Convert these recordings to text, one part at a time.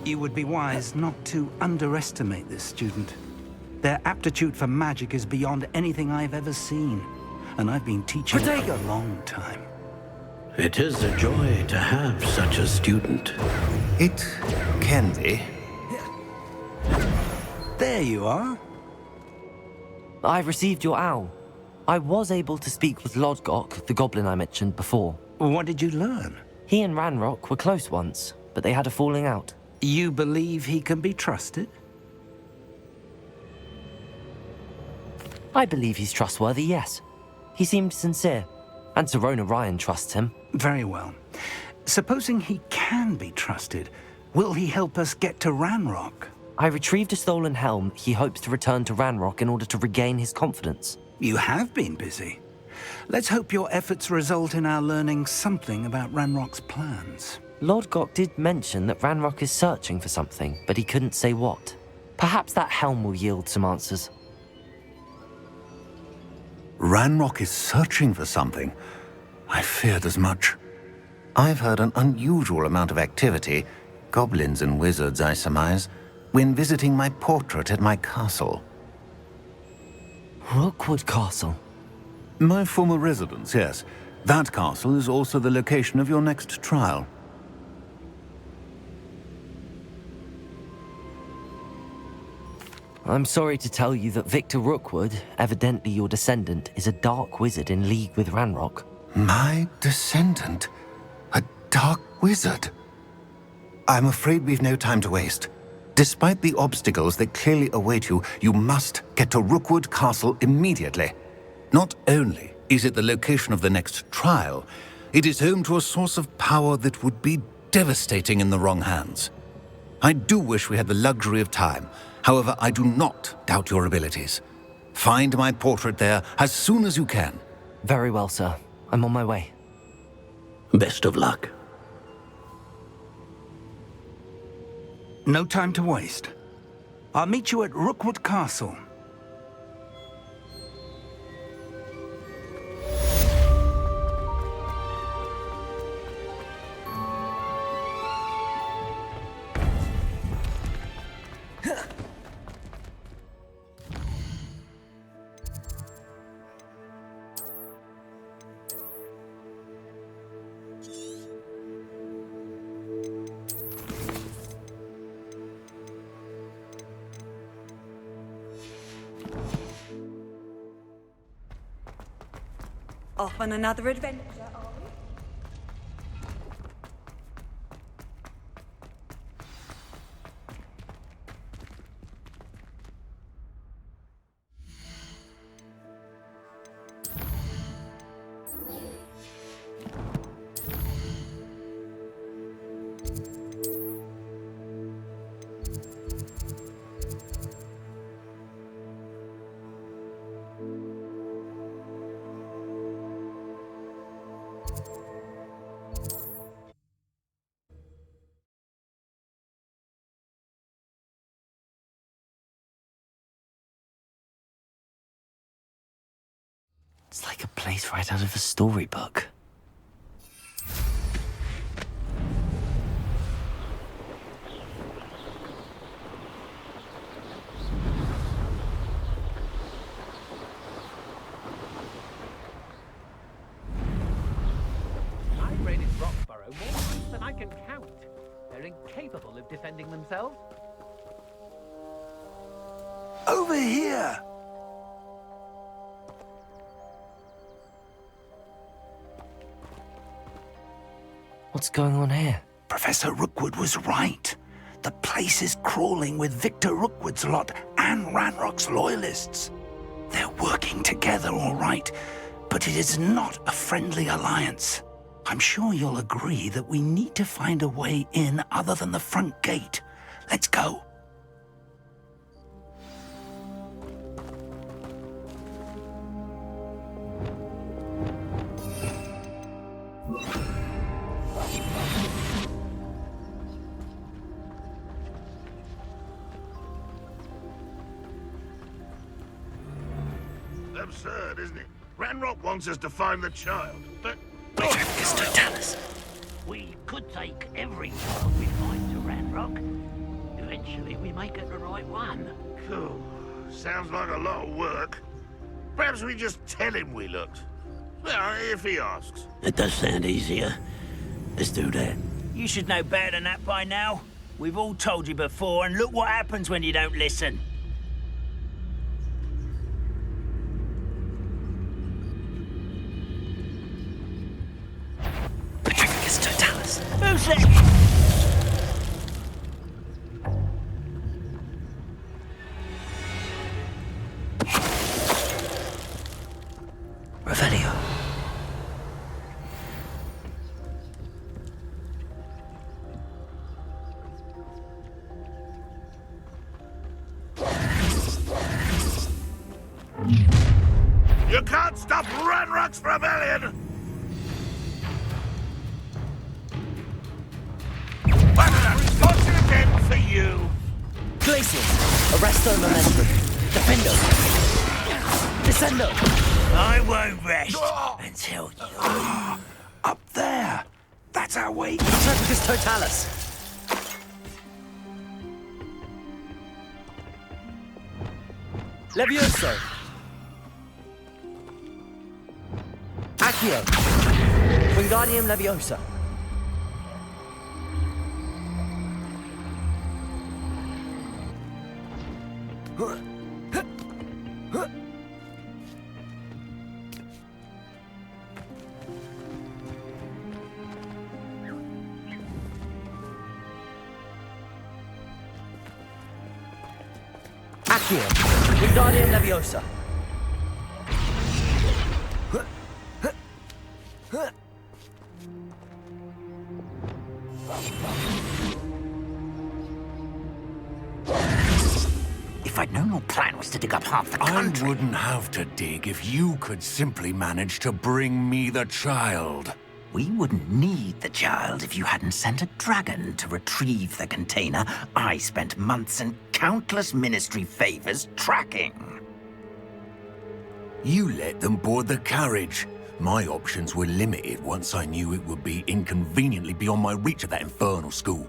You would be wise not to underestimate this student. Their aptitude for magic is beyond anything I've ever seen, and I've been teaching for a long time. It is a joy to have such a student. It can be. There you are. I've received your owl. I was able to speak with Lodgok, the goblin I mentioned before. What did you learn? He and Ranrock were close once, but they had a falling out. You believe he can be trusted? I believe he's trustworthy, yes. He seemed sincere, and Serona Ryan trusts him. Very well. Supposing he can be trusted, will he help us get to Ranrock? I retrieved a stolen helm he hopes to return to Ranrock in order to regain his confidence. You have been busy. Let's hope your efforts result in our learning something about Ranrock's plans. Lodgok did mention that Ranrock is searching for something, but he couldn't say what. Perhaps that helm will yield some answers. Ranrock is searching for something. I feared as much. I've heard an unusual amount of activity, goblins and wizards, I surmise, when visiting my portrait at my castle. Rookwood Castle? My former residence, yes. That castle is also the location of your next trial. I'm sorry to tell you that Victor Rookwood, evidently your descendant, is a dark wizard in league with Ranrock. My descendant? A dark wizard? I'm afraid we've no time to waste. Despite the obstacles that clearly await you, you must get to Rookwood Castle immediately. Not only is it the location of the next trial, it is home to a source of power that would be devastating in the wrong hands. I do wish we had the luxury of time. However, I do not doubt your abilities. Find my portrait there as soon as you can. Very well, sir. I'm on my way. Best of luck. No time to waste. I'll meet you at Rookwood Castle. Off on another adventure, are we? It's like a place right out of a storybook. I've raided Roxborough more times than I can count. They're incapable of defending themselves. Over here! What's going on here? Professor Rookwood was right. The place is crawling with Victor Rookwood's lot and Ranrock's loyalists. They're working together, all right, but it is not a friendly alliance. I'm sure you'll agree that we need to find a way in other than the front gate. Let's go. Absurd, isn't it? Ranrock wants us to find the child, but... Tell us. We could take every child we find to Ranrock, eventually we may get the right one. Cool. Sounds like a lot of work. Perhaps we just tell him we looked. Well, if he asks. It does sound easier. Let's do that. You should know better than that by now. We've all told you before, and look what happens when you don't listen. Petrificus totalis. Who's that? Revelio. You can't stop Ranrock's rebellion! Well, what's it again for you? Glacius. Arresto momentum. Defendo. Descendo. I won't rest until you... Up there! That's our way! Petrificus totalis. Levioso. Accio. Wingardium Leviosa. Accio. Wingardium Leviosa. If I'd known your plan was to dig up half the I country... wouldn't have to dig if you could simply manage to bring me the child. We wouldn't need the child if you hadn't sent a dragon to retrieve the container I spent months and countless ministry favors tracking. You let them board the carriage. My options were limited once I knew it would be inconveniently beyond my reach at that infernal school.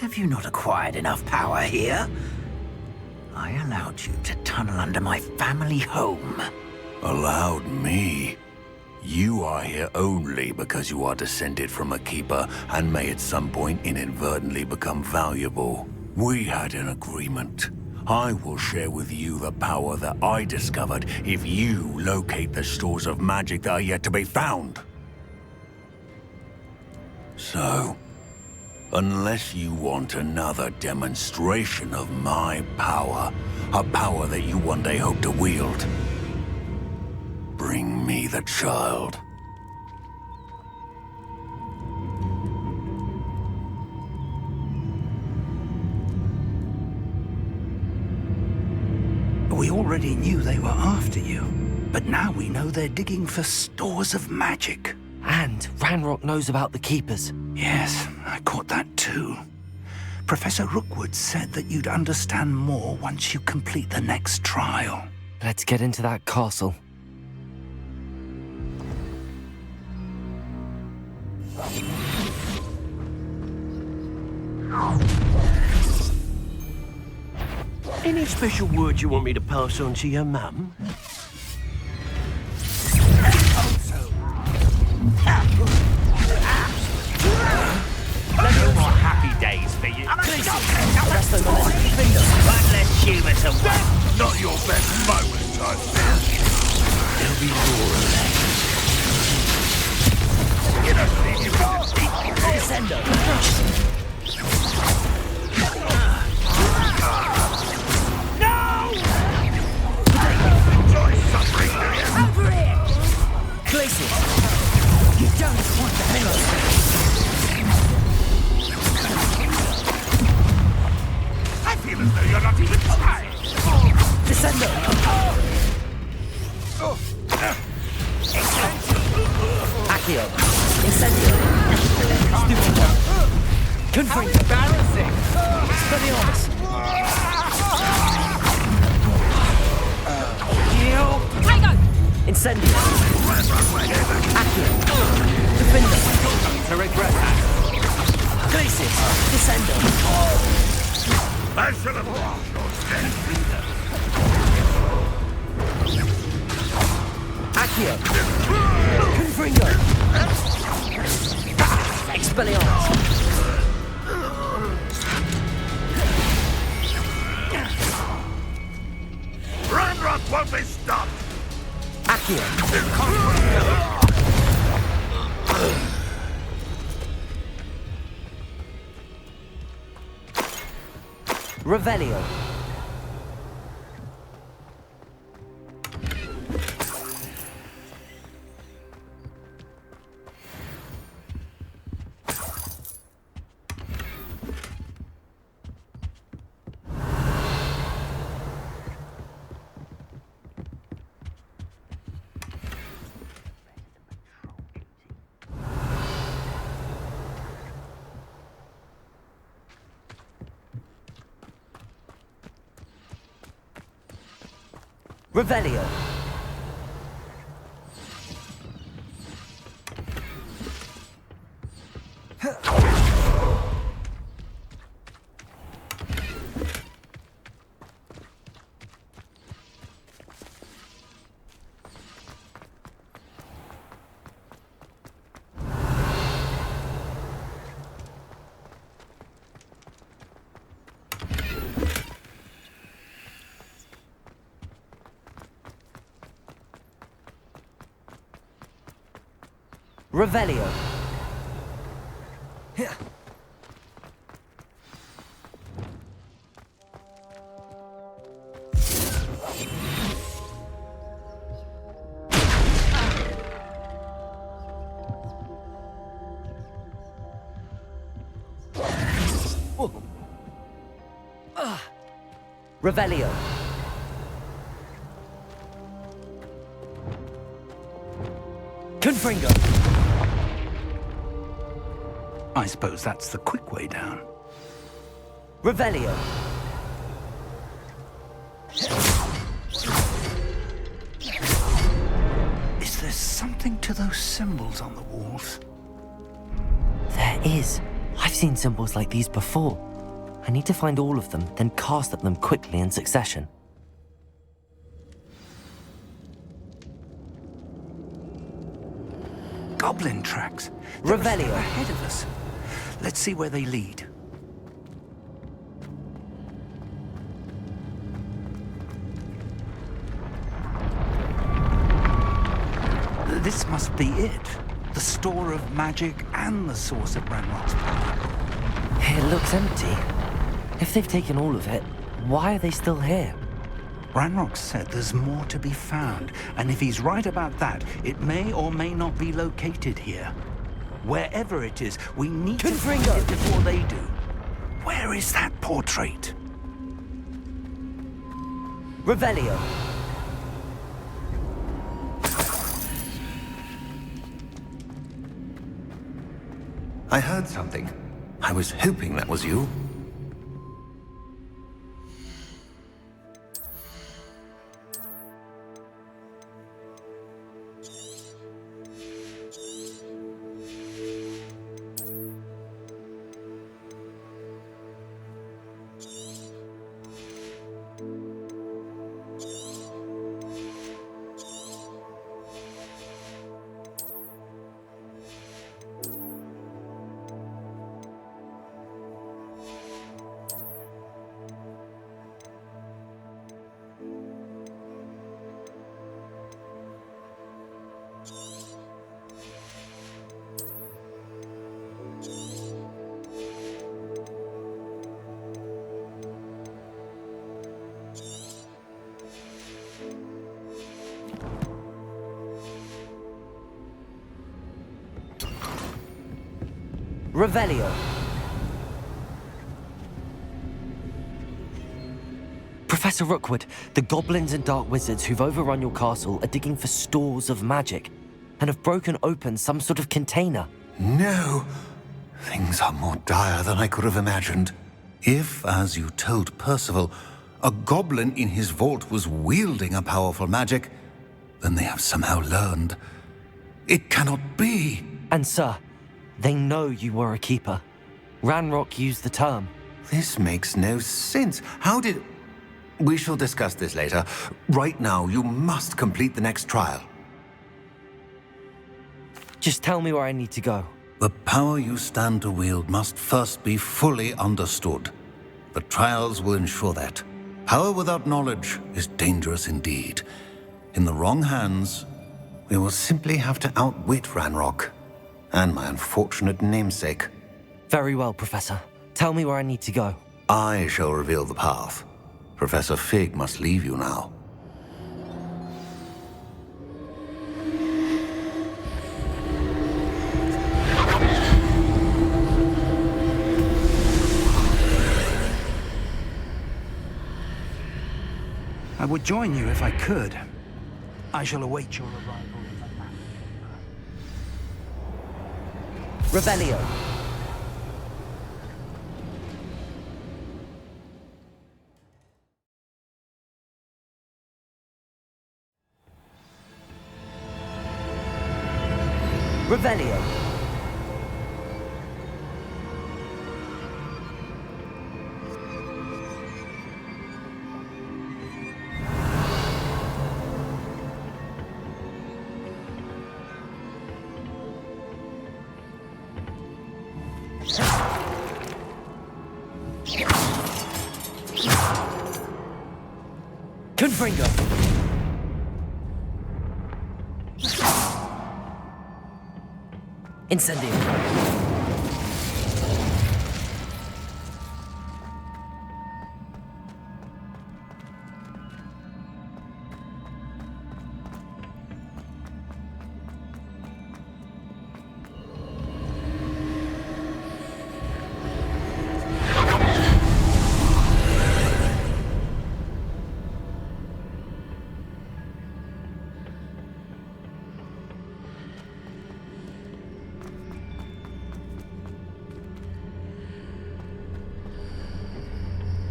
Have you not acquired enough power here? I allowed you to tunnel under my family home. Allowed me? You are here only because you are descended from a keeper and may at some point inadvertently become valuable. We had an agreement. I will share with you the power that I discovered if you locate the stores of magic that are yet to be found. So, unless you want another demonstration of my power, a power that you one day hope to wield, bring me the child. We already knew they were after you, but now we know they're digging for stores of magic. And Ranrock knows about the Keepers. Yes, I caught that too. Professor Rookwood said that you'd understand more once you complete the next trial. Let's get into that castle. Any special words you want me to pass on to your mum? No more happy days for you. Arresto momentum. One less humour to watch. Not your best moment, I fear. There'll be more of that. You don't need you to Descendo. enjoy suffering, do you? Over here! Glacius. You don't want the pillow. I feel as though you're not even trying. Descendo. Accio. Incendio. Confring. Embarrassing! Expelliarmus. Tango! Incendio. Accio. Defender. To regret that. Glacius. Descendo. I should have brought your Accio! Confringo! Expelliarmus! Ranrock won't be stopped! Accio! Revelio. Revelio. Revelio. Revelio. Confringo. I suppose that's the quick way down. Revelio. Is there something to those symbols on the walls? There is. I've seen symbols like these before. I need to find all of them, then cast at them quickly in succession. Goblin tracks. They're Revelio. ahead of us. Let's see where they lead. This must be it. The store of magic and the source of Ranrock's power. It looks empty. If they've taken all of it, why are they still here? Ranrock said there's more to be found, and if he's right about that, it may or may not be located here. Wherever it is, we need to find it before they do. Where is that portrait? Revelio. I heard something. I was hoping that was you. Revelio. Professor Rookwood, the goblins and dark wizards who've overrun your castle are digging for stores of magic and have broken open some sort of container. No. Things are more dire than I could have imagined. If, as you told Percival, a goblin in his vault was wielding a powerful magic, then they have somehow learned. It cannot be. And sir, they know you were a keeper. Ranrock used the term. This makes no sense. How did... We shall discuss this later. Right now, you must complete the next trial. Just tell me where I need to go. The power you stand to wield must first be fully understood. The trials will ensure that. Power without knowledge is dangerous indeed. In the wrong hands, We will simply have to outwit Ranrock. And my unfortunate namesake. Very well, Professor. Tell me where I need to go. I shall reveal the path. Professor Fig must leave you now. I would join you if I could. I shall await your arrival in the map. Revelio. Revelio. Confringo. Incendio.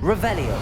Revelio.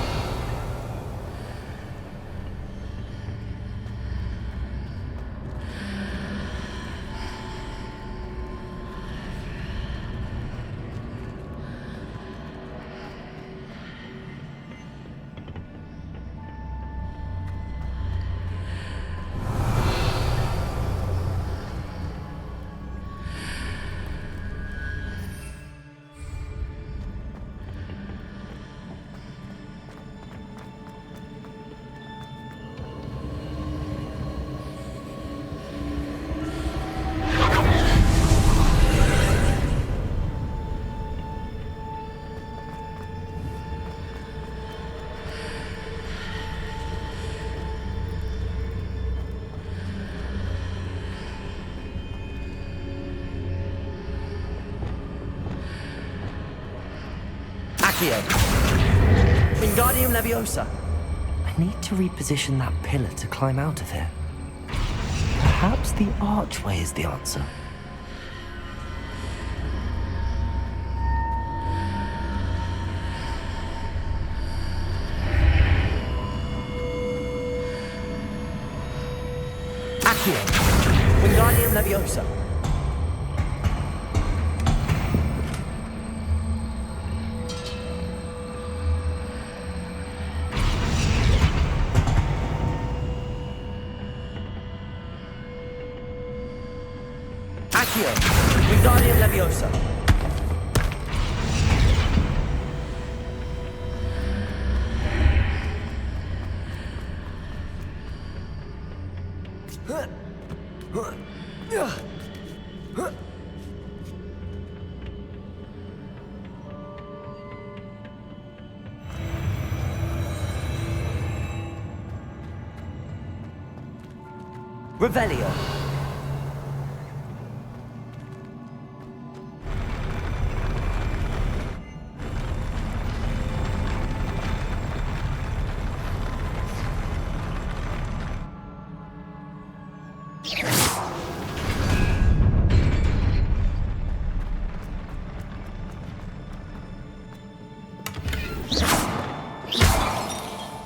Wingardium Leviosa. I need to reposition that pillar to climb out of here. Perhaps the archway is the answer. Accio. Wingardium Leviosa. Wingardium Leviosa. Revelio.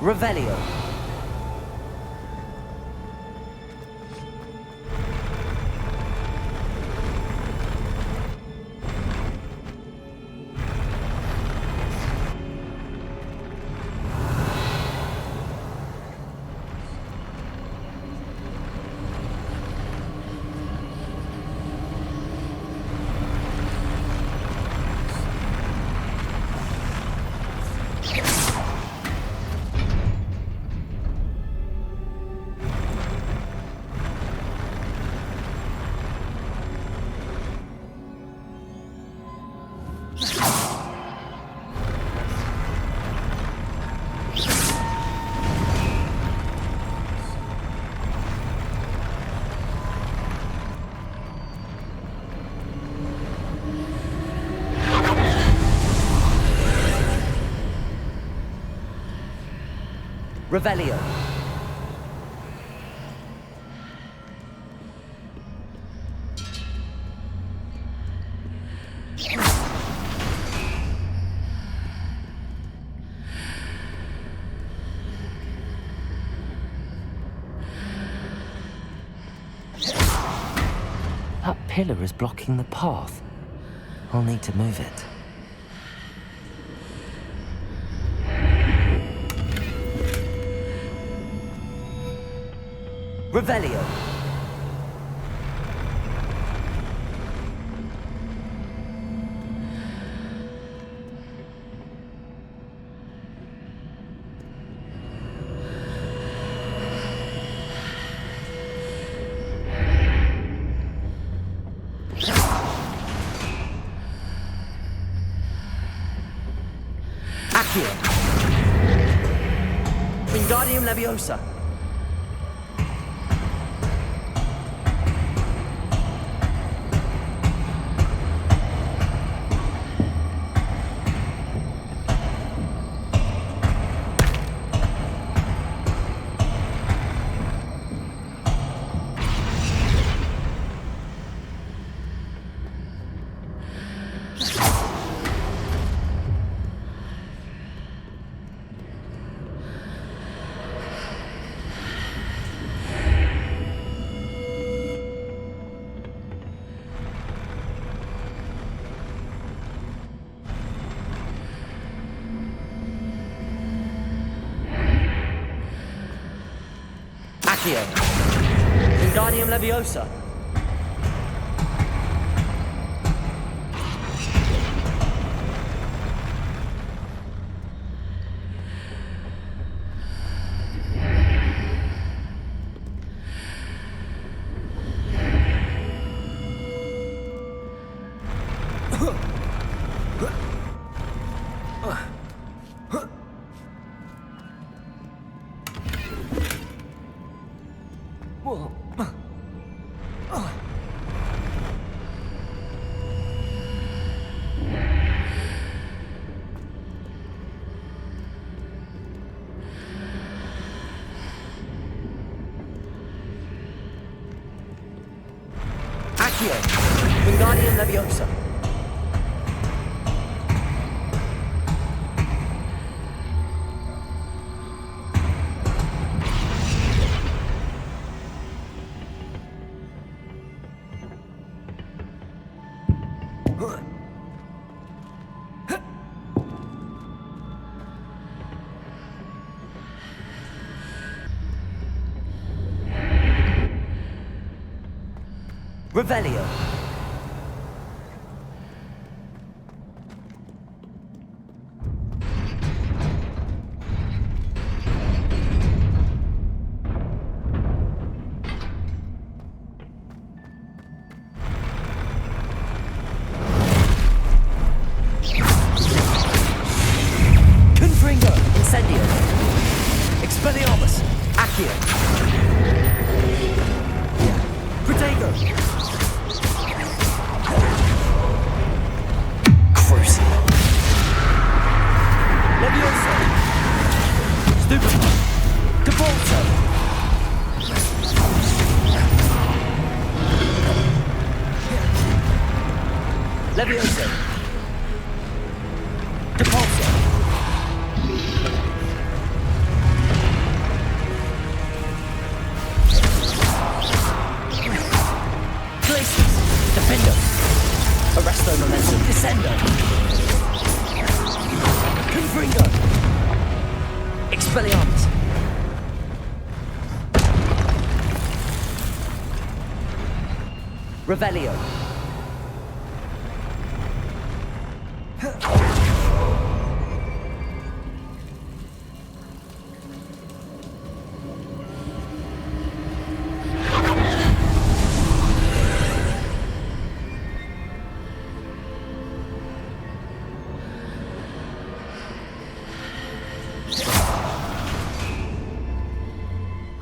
Revelio. Revelio. That pillar is blocking the path. I'll need to move it. Revelio. Accio. Wingardium Leviosa. Accio. Wingardium Leviosa. Accio. Wingardium Leviosa. Revelio. Confringo. Incendio. Expelliarmus. Accio. Protego. Leviosa. Stupefy. Devolto. Leviosa. Devolto. Glacius. Defendo. Arresto Momentum. Descendo. Confringo. Expelliarmus. Revelio.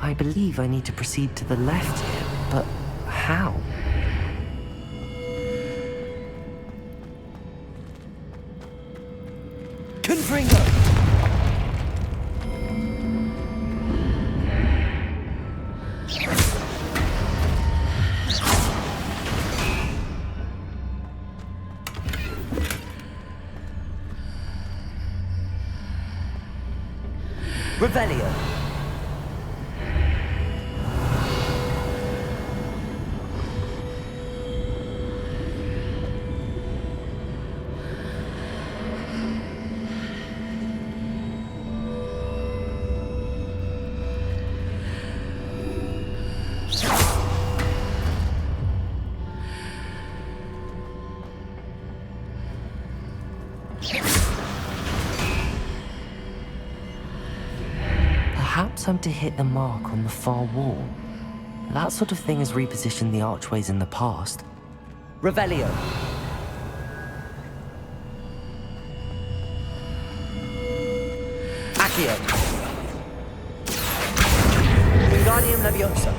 I believe I need to proceed to the left here, but how? Confringo! Revelio. Perhaps I'm to hit the mark on the far wall. That sort of thing has repositioned the archways in the past. Revelio. Accio. Wingardium Leviosa.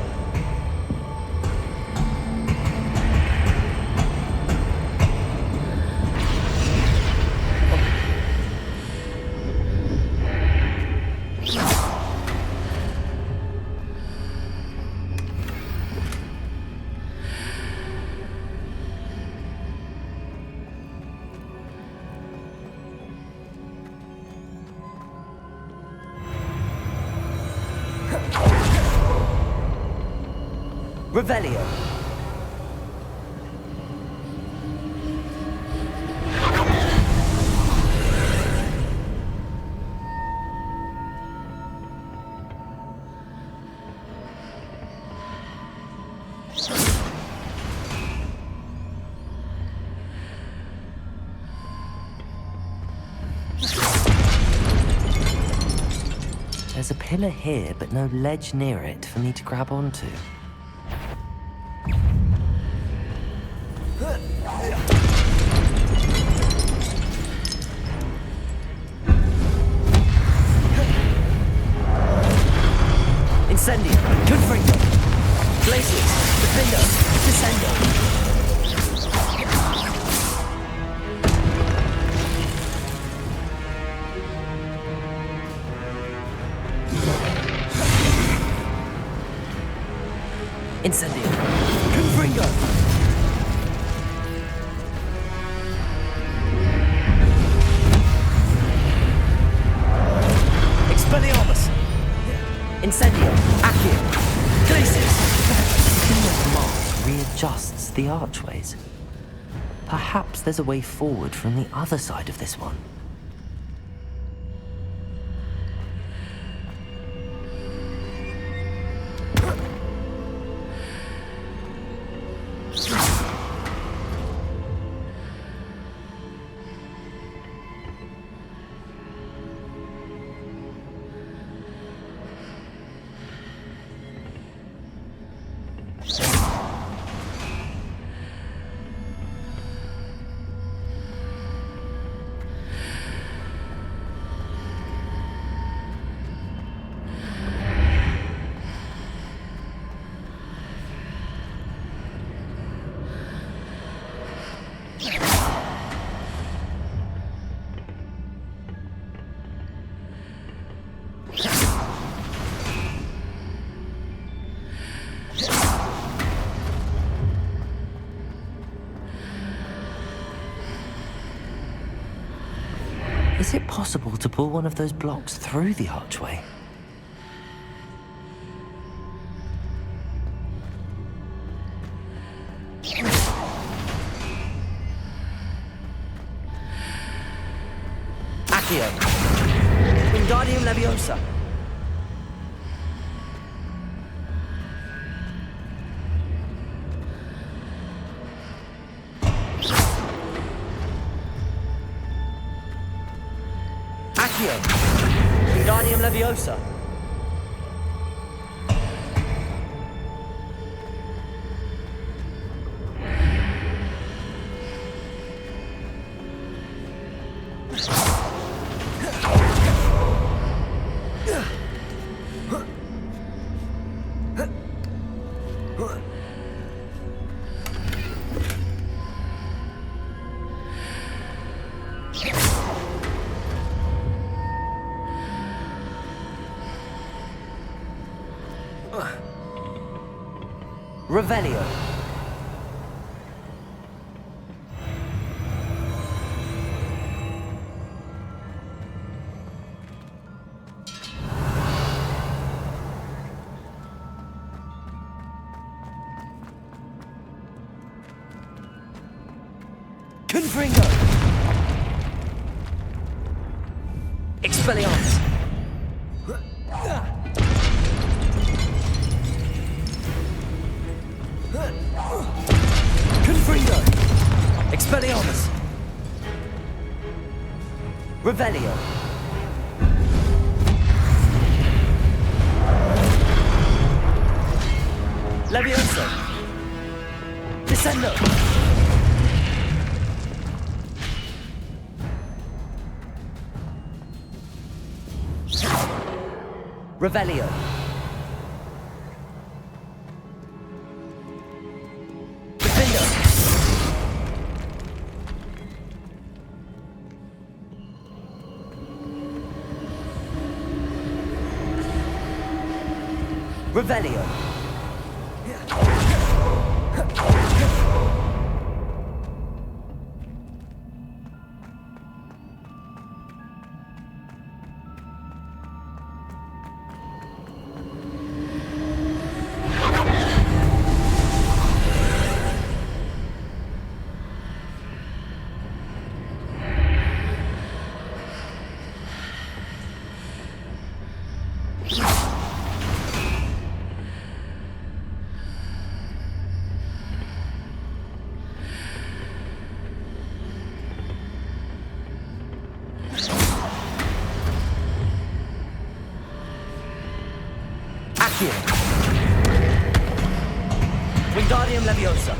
Revelio. There's a pillar here, but no ledge near it for me to grab onto. Incendio, Confringo, Glacius, Defendo, Descendo. Incendio, Confringo. Expelliarmus. Incendio, Accio, Glacius. The mark readjusts the archways. Perhaps there's a way forward from the other side of this one. Is it possible to pull one of those blocks through the archway? Accio. Wingardium Leviosa. Accio. Wingardium Leviosa. Revelio. Confringo! Expelliarmus! Confringo! Expelliarmus! Revelio! Levioso! Descendo! Revelio! Defendo! Revelio! Wingardium Leviosa.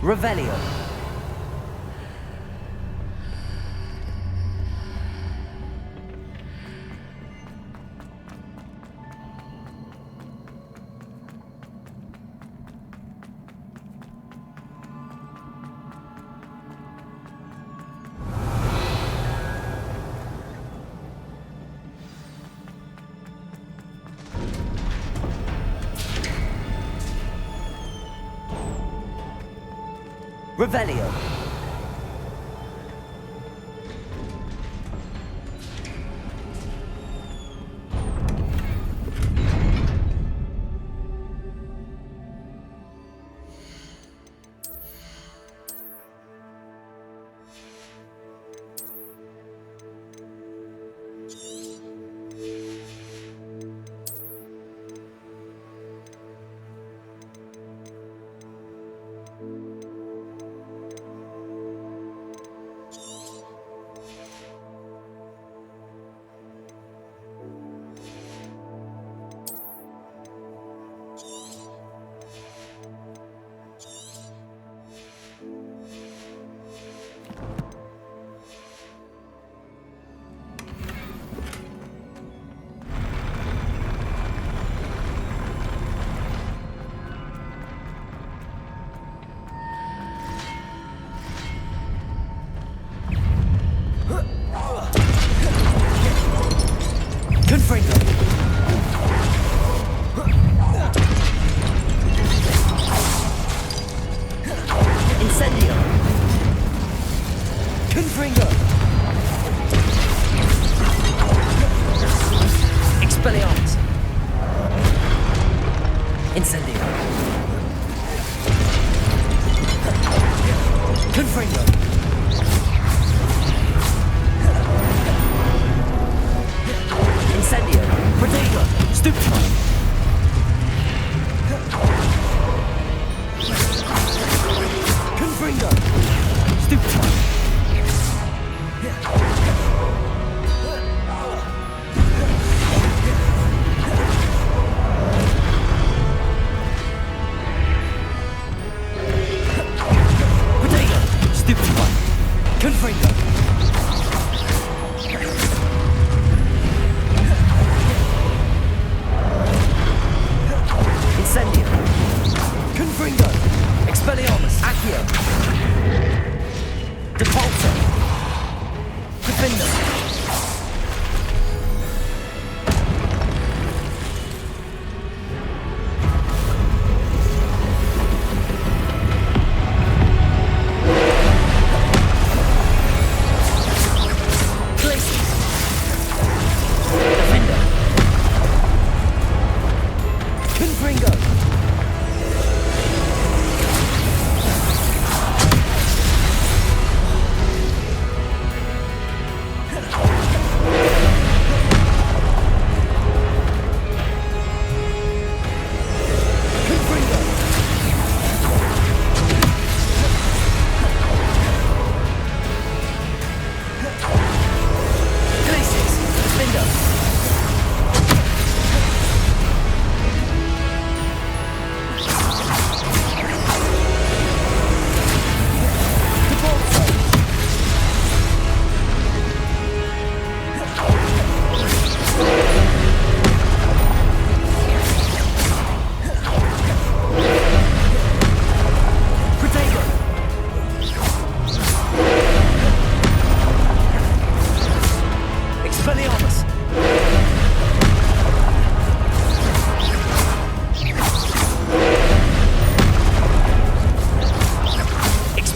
Revelio. Revelio.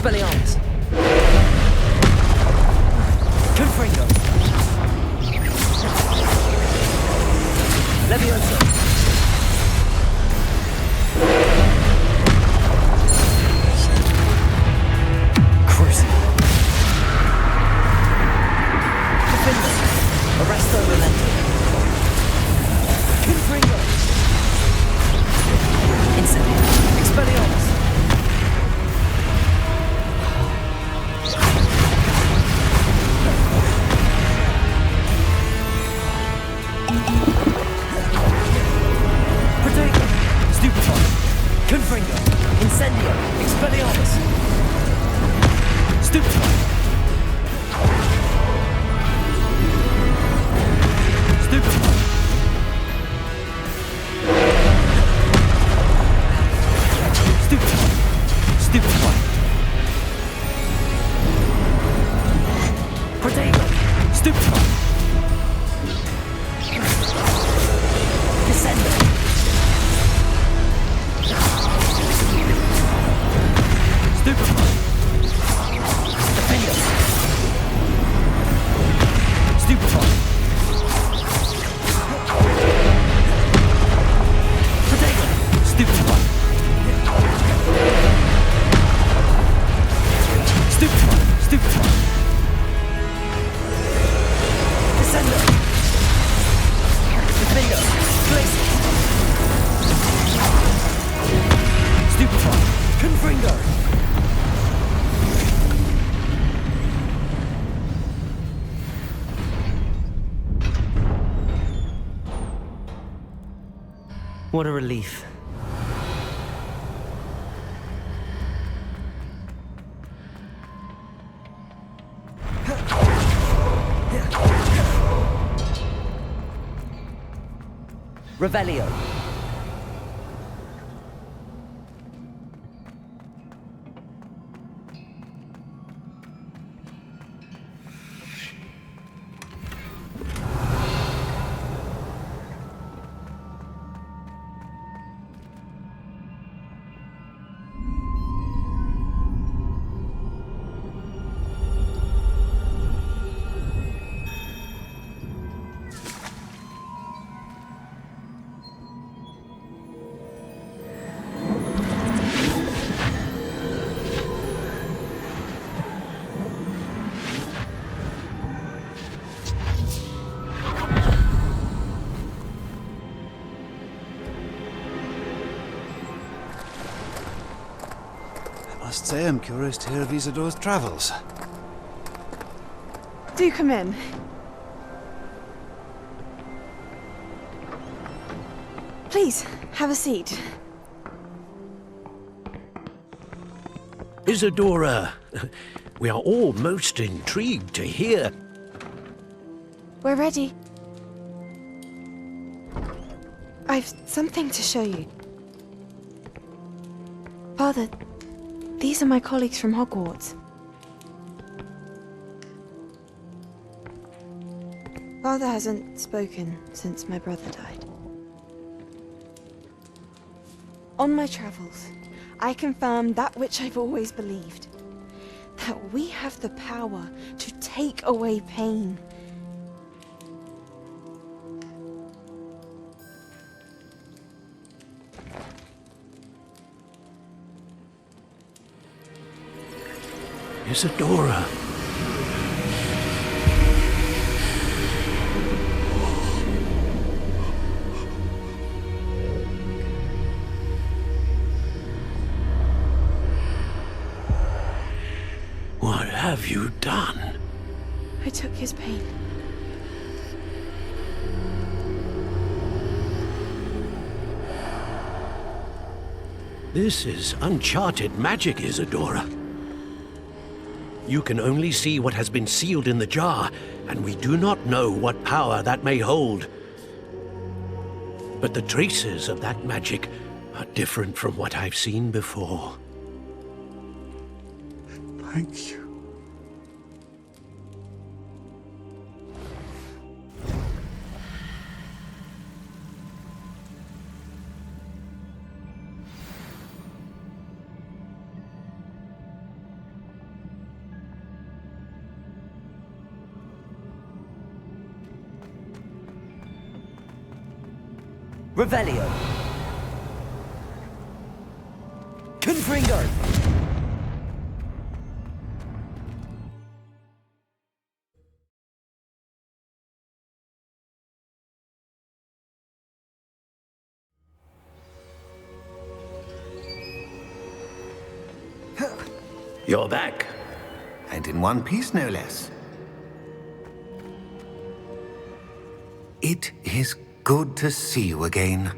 Expelliarmus! Confringo! Levioso! Crucible! Defender! Arresto Relento! Confringo! Incendio! Expelliarmus! Confringo! Incendio! Expelliarmus! Stupefy! Stupefy! Stupefy! Stupefy! Protego! Stupefy! Descendo! Stupefy! Defender! Stupefy! Protego! Stupefy! Stupefy! Stupefy! Descendo! Defender! Glacius! Stupefy! Confringo! What a relief. Revelio. I must say I'm curious to hear of Isidore's travels. Do come in. Please, have a seat. Isadora, we are all most intrigued to hear. We're ready. I've something to show you. Father, these are my colleagues from Hogwarts. Father hasn't spoken since my brother died. On my travels, I confirmed that which I've always believed. That we have the power to take away pain. Isadora. What have you done? I took his pain. This is uncharted magic, Isadora. You can only see what has been sealed in the jar, and we do not know what power that may hold. But the traces of that magic are different from what I've seen before. Thank you. Revelio. Confringo. You're back. And in one piece, no less. It is good to see you again.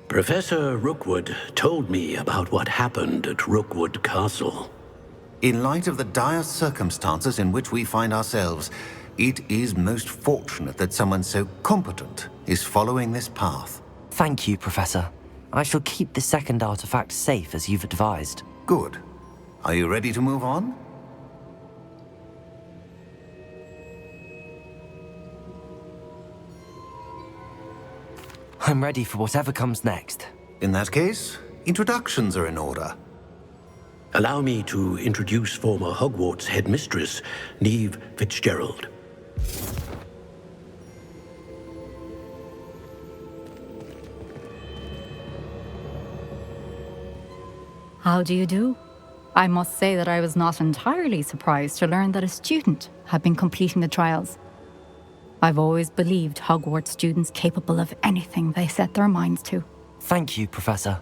Professor Rookwood told me about what happened at Rookwood Castle. In light of the dire circumstances in which we find ourselves, it is most fortunate that someone so competent is following this path. Thank you, Professor. I shall keep the second artifact safe as you've advised. Good. Are you ready to move on? I'm ready for whatever comes next. In that case, introductions are in order. Allow me to introduce former Hogwarts headmistress, Neve Fitzgerald. How do you do? I must say that I was not entirely surprised to learn that a student had been completing the trials. I've always believed Hogwarts students capable of anything they set their minds to. Thank you, Professor.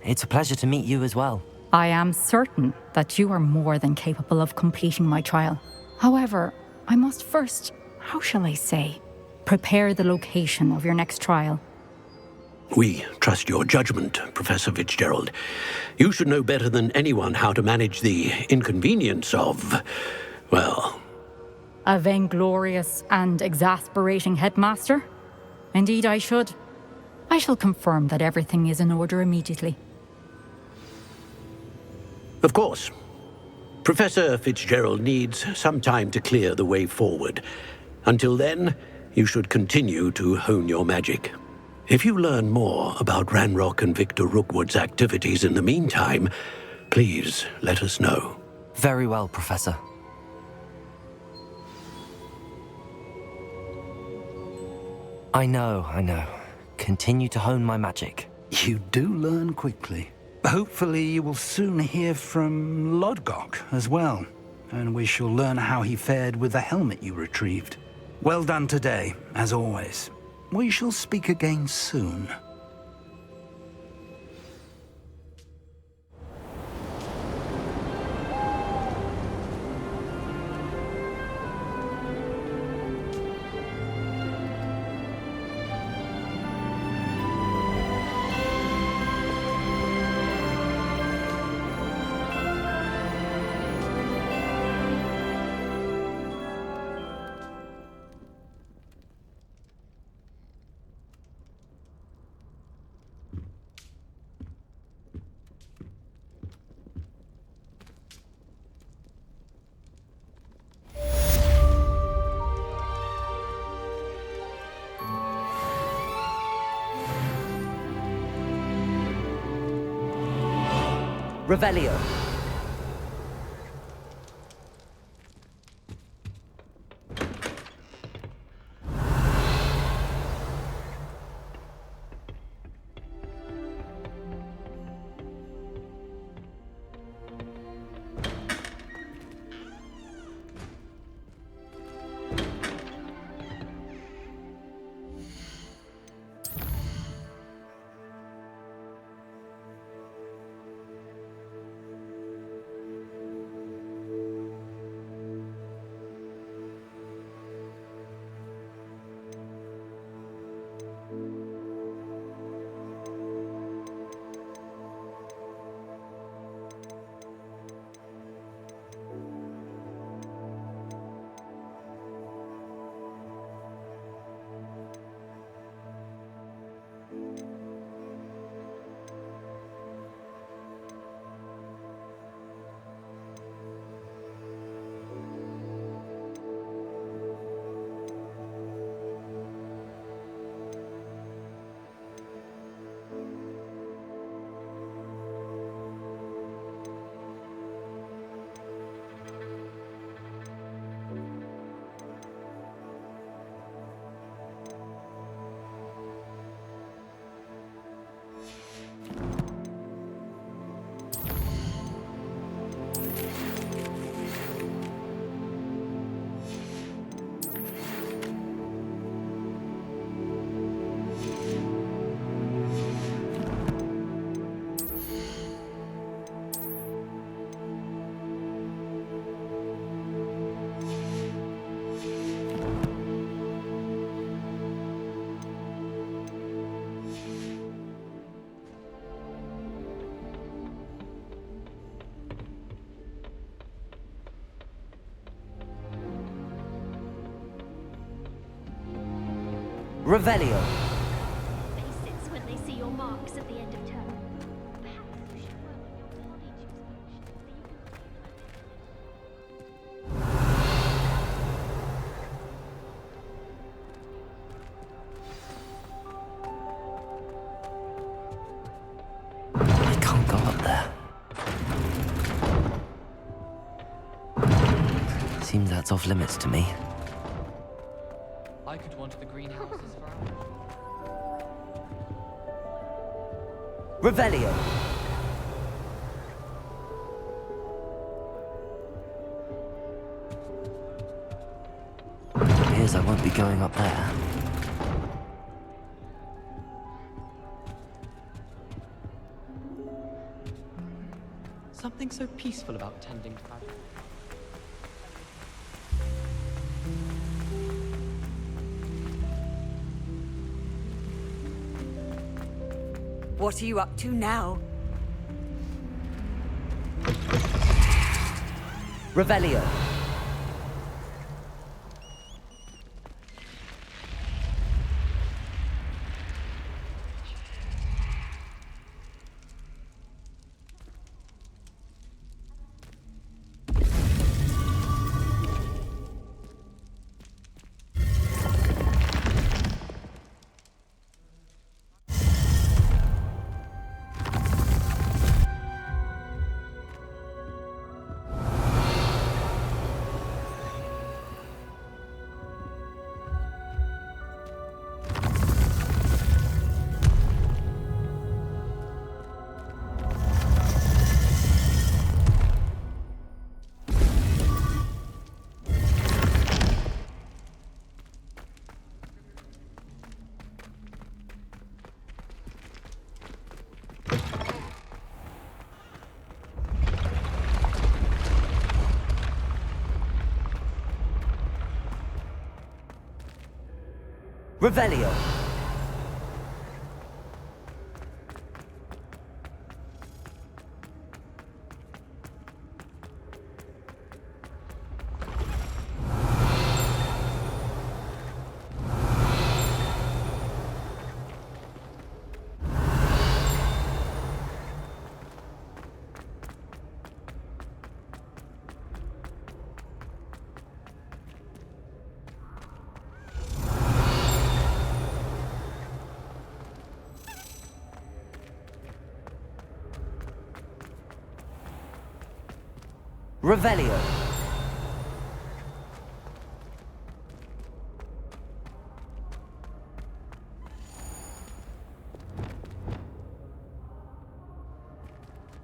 It's a pleasure to meet you as well. I am certain that you are more than capable of completing my trial. However, I must first, how shall I say, prepare the location of your next trial. We trust your judgment, Professor Fitzgerald. You should know better than anyone how to manage the inconvenience of, well... A vainglorious and exasperating headmaster? Indeed I should. I shall confirm that everything is in order immediately. Of course. Professor Fitzgerald needs some time to clear the way forward. Until then, you should continue to hone your magic. If you learn more about Ranrock and Victor Rookwood's activities in the meantime, please let us know. Very well, Professor. I know. Continue to hone my magic. You do learn quickly. Hopefully you will soon hear from Lodgok as well, and we shall learn how he fared with the helmet you retrieved. Well done today, as always. We shall speak again soon. Revelio. Revelio. Faces when they see your marks at the end of term. Perhaps you should work on your body juice I can't go up there. Seems that's off limits to me. I could wander the greenhouses for hours. Revelio. Appears I won't be going up there. Something so peaceful about tending to magic. What are you up to now? Revelio. Revelio. Revelio.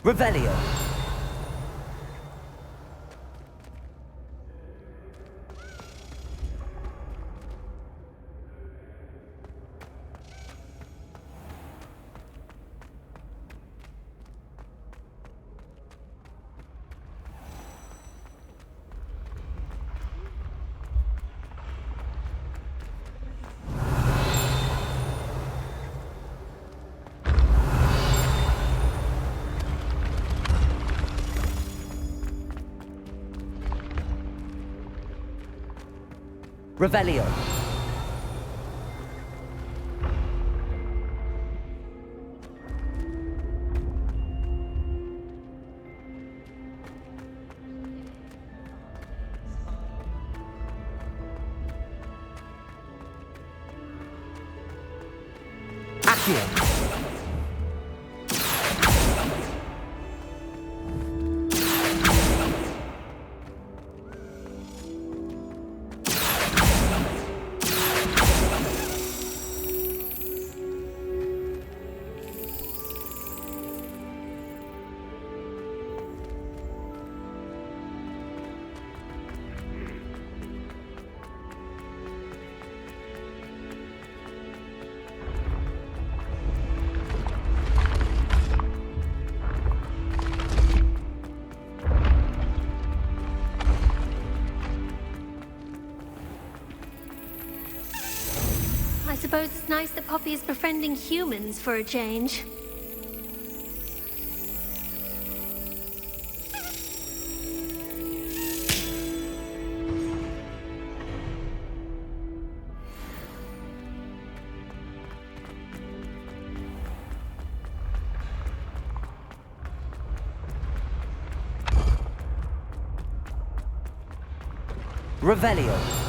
Revelio. Revelio. Accio. I suppose it's nice that Poppy is befriending humans for a change. Revelio.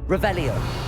Revelio.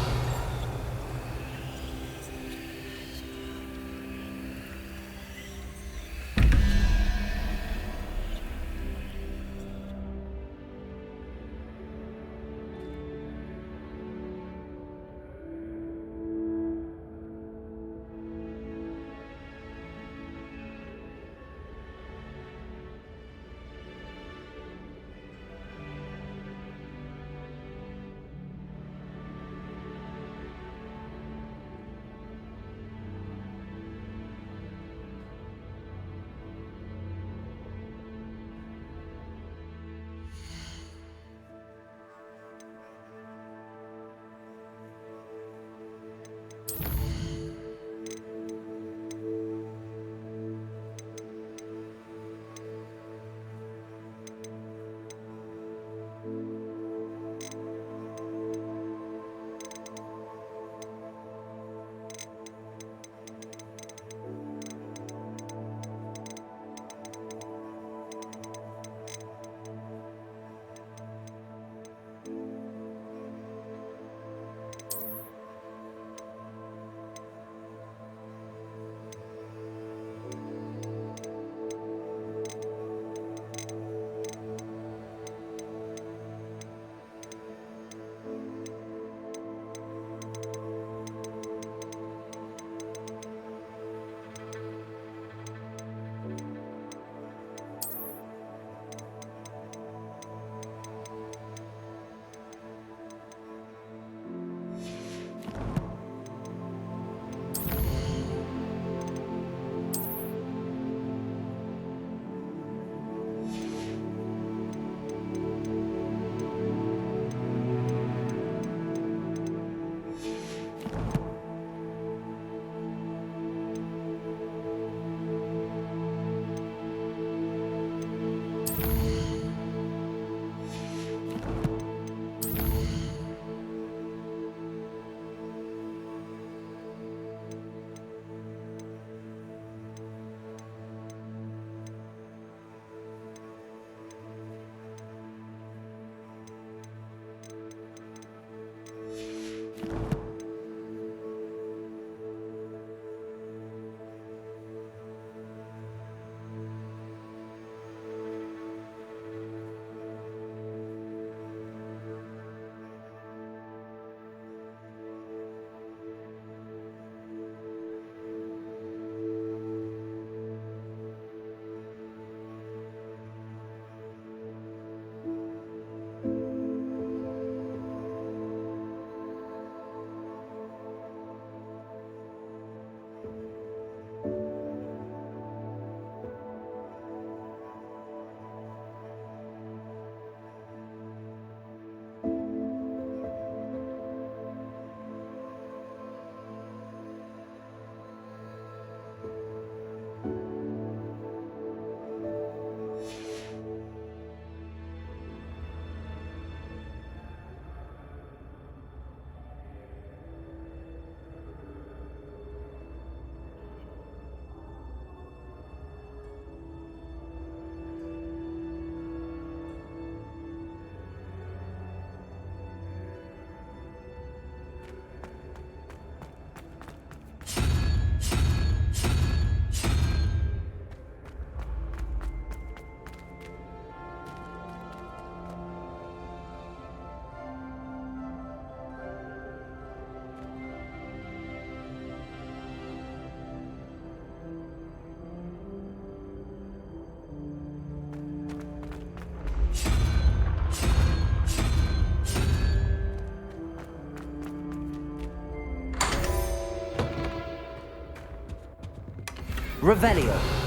Revelio.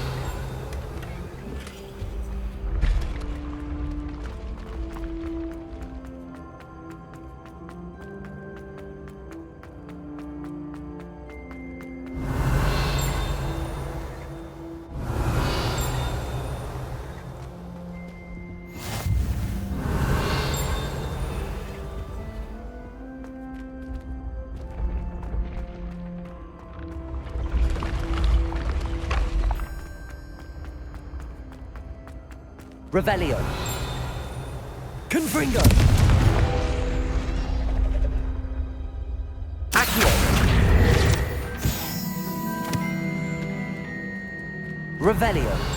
Revelio. Confringo. Accio. Revelio.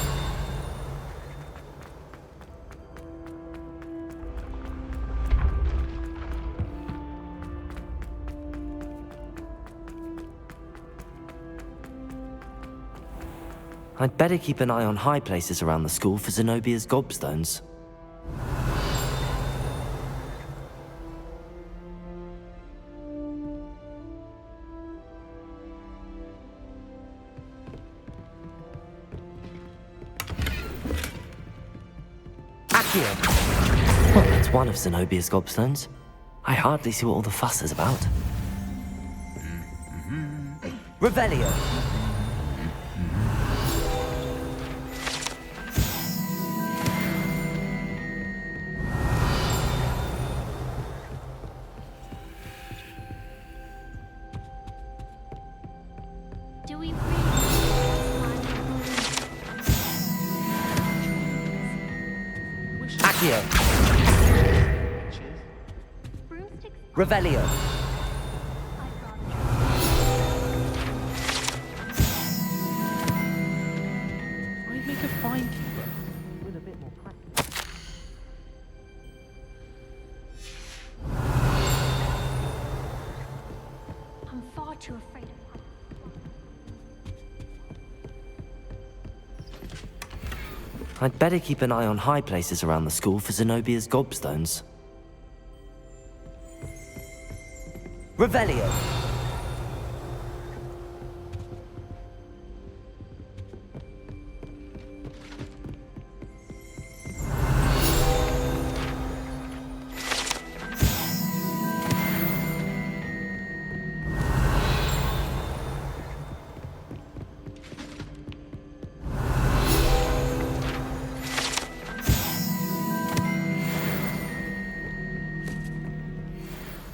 I'd better keep an eye on high places around the school for Zenobia's gobstones. Accio! Well, that's one of Zenobia's gobstones. I hardly see what all the fuss is about. Revelio! Do we Accio! Revelio! I'd make a fine keeper with a bit more practice. I'm far too afraid of heights. I'd better keep an eye on high places around the school for Zenobia's gobstones. Revelio!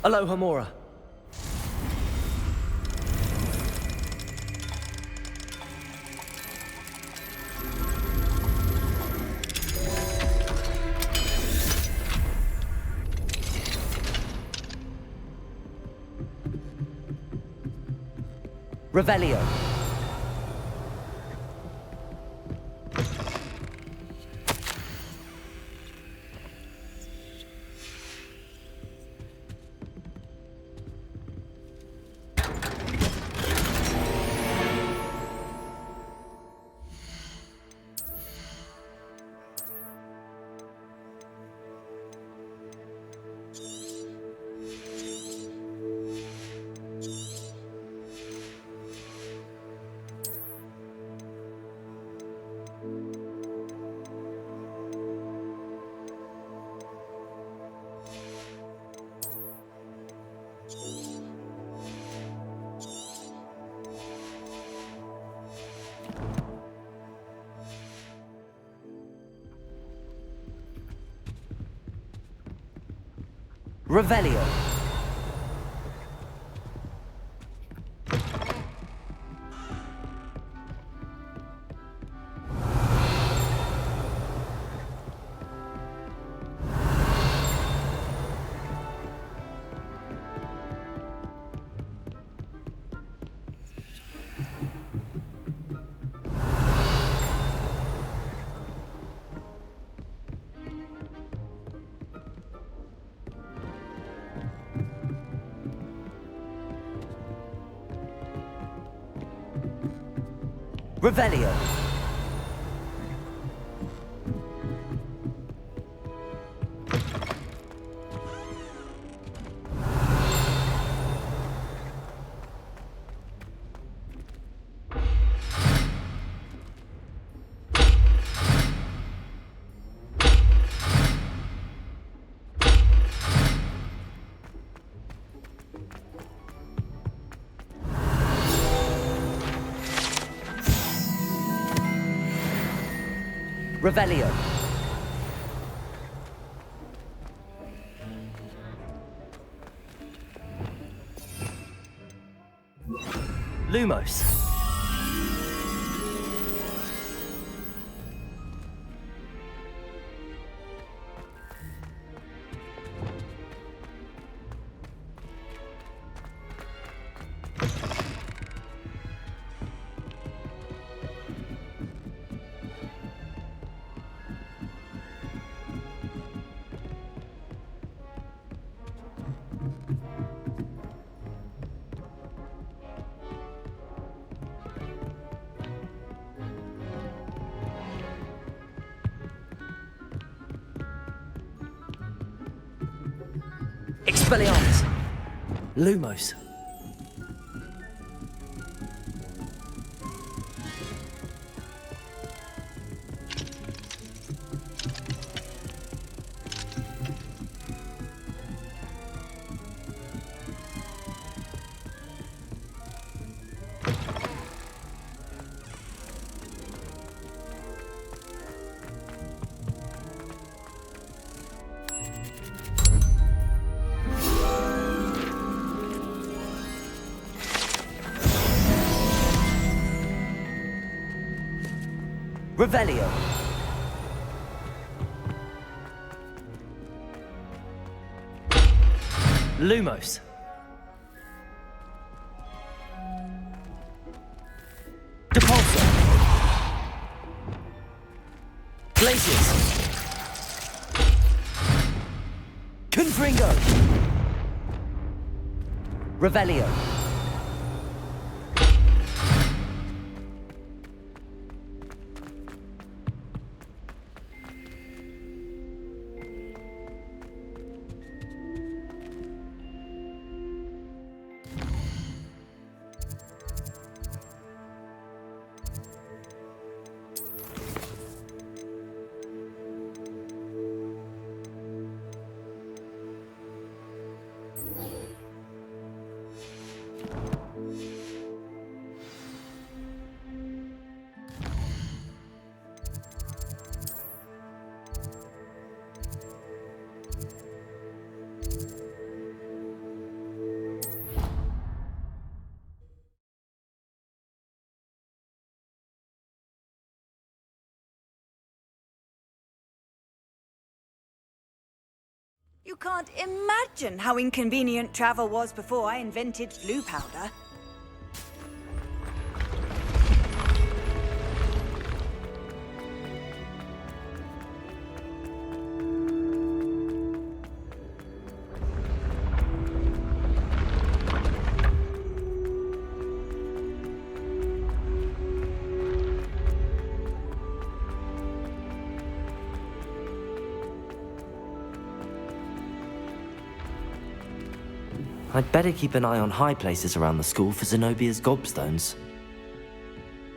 Aloha Mora. Revelio. Revelio. Revelio. Revelio. Lumos. Expelliarmus! Lumos! Revelio. Lumos. Depulso. Glacius. Confringo. Revelio. You can't imagine how inconvenient travel was before I invented blue powder. I'd better keep an eye on high places around the school for Zenobia's gobstones.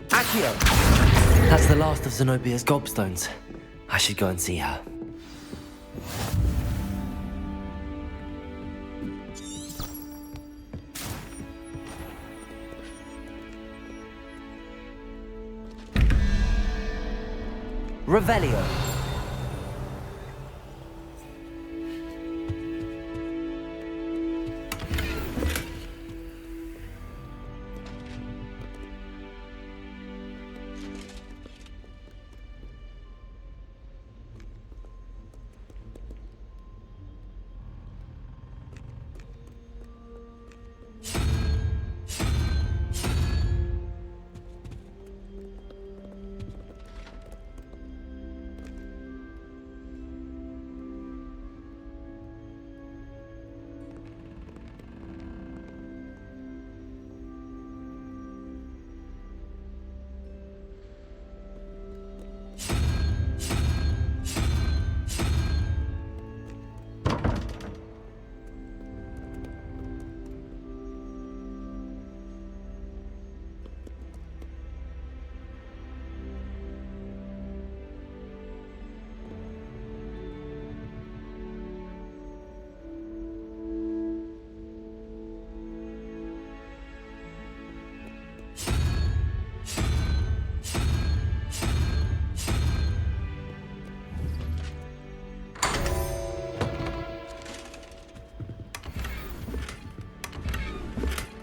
Accio! That's the last of Zenobia's gobstones. I should go and see her. Revelio.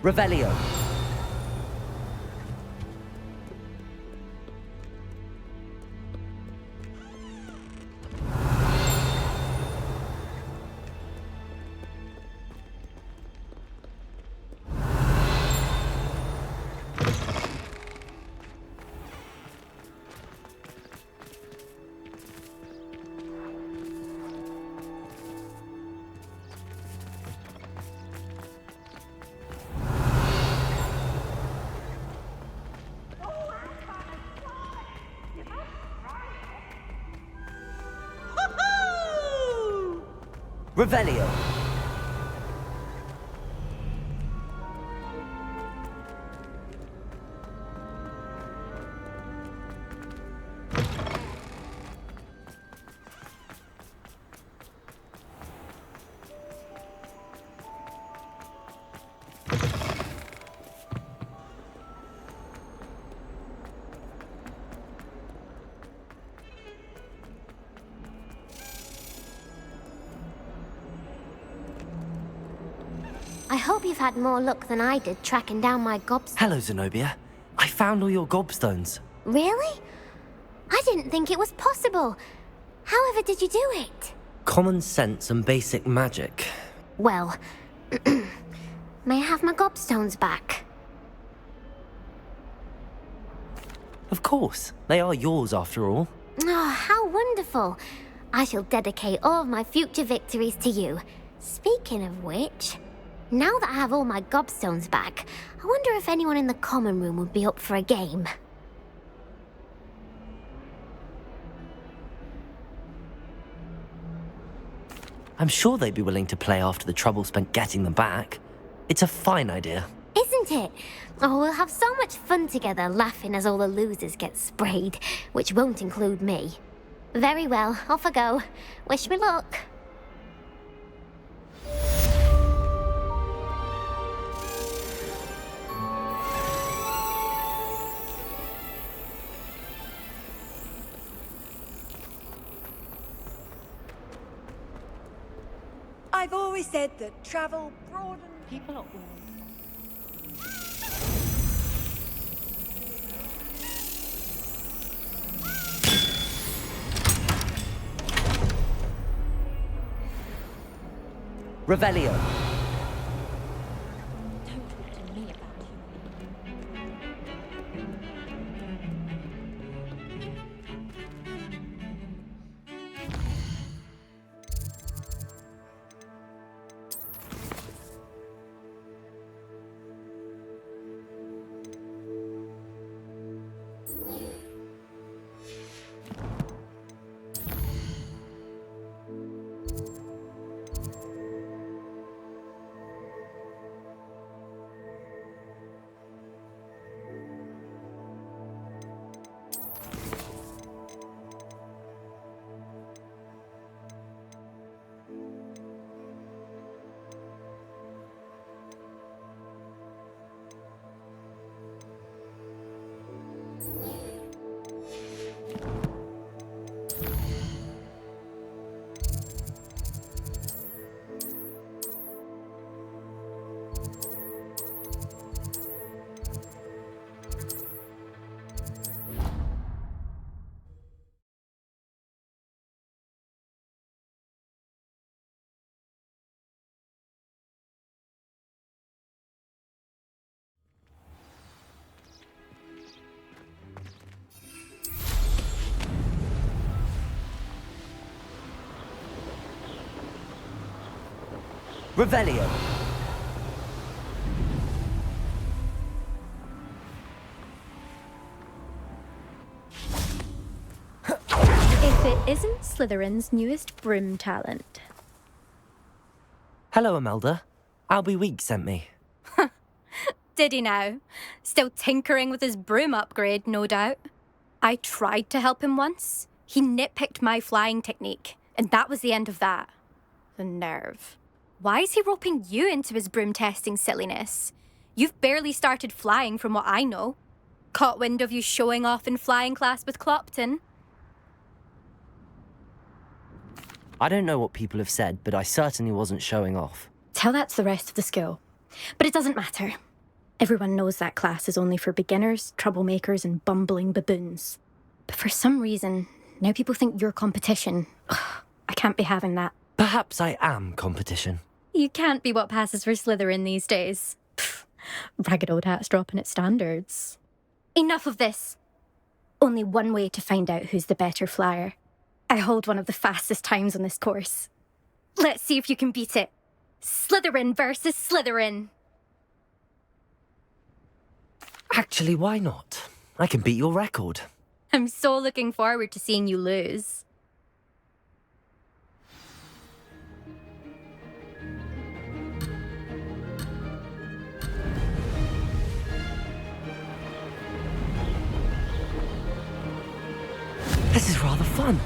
Revelio. Revelio. I hope you've had more luck than I did tracking down my gobstones. Hello, Zenobia. I found all your gobstones. Really? I didn't think it was possible. However did you do it? Common sense and basic magic. Well, may I have my gobstones back? Of course. They are yours, after all. Oh, how wonderful. I shall dedicate all of my future victories to you. Speaking of which, now that I have all my gobstones back, I wonder if anyone in the common room would be up for a game. I'm sure they'd be willing to play after the trouble spent getting them back. It's a fine idea. Isn't it? Oh, we'll have so much fun together, laughing as all the losers get sprayed, which won't include me. Very well, off I go. Wish me luck. I've always said that travel broadens... People are all... Revelio. Don't talk to me about Revelio. If it isn't Slytherin's newest broom talent. Hello, Imelda. Albie Week sent me. Did he now? Still tinkering with his broom upgrade, no doubt. I tried to help him once. He nitpicked my flying technique, and that was the end of that. The nerve. Why is he roping you into his broom testing silliness? You've barely started flying from what I know. Caught wind of you showing off in flying class with Clopton. I don't know what people have said, but I certainly wasn't showing off. Tell that to the rest of the school. But it doesn't matter. Everyone knows that class is only for beginners, troublemakers, and bumbling baboons. But for some reason, now people think you're competition. Ugh, I can't be having that. Perhaps I am competition. You can't be what passes for Slytherin these days. Pfft, ragged old hat's dropping its standards. Enough of this. Only one way to find out who's the better flyer. I hold one of the fastest times on this course. Let's see if you can beat it. Slytherin versus Slytherin. Actually, why not? I can beat your record. I'm so looking forward to seeing you lose. This is rather fun.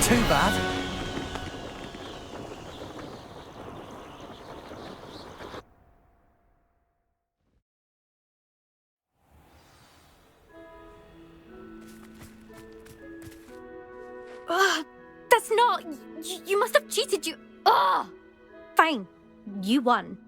too bad. That's not... You must have cheated, you... Ugh! Fine. You won.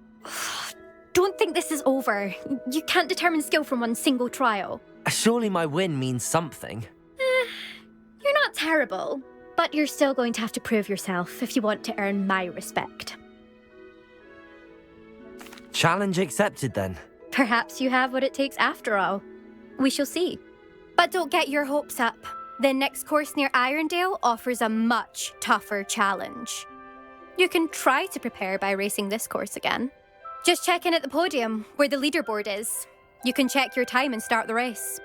Don't think this is over. You can't determine skill from one single trial. Surely my win means something. You're not terrible, but you're still going to have to prove yourself if you want to earn my respect. Challenge accepted, then. Perhaps you have what it takes after all. We shall see. But don't get your hopes up. The next course near Irondale offers a much tougher challenge. You can try to prepare by racing this course again. Just check in at the podium, where the leaderboard is. You can check your time and start the race.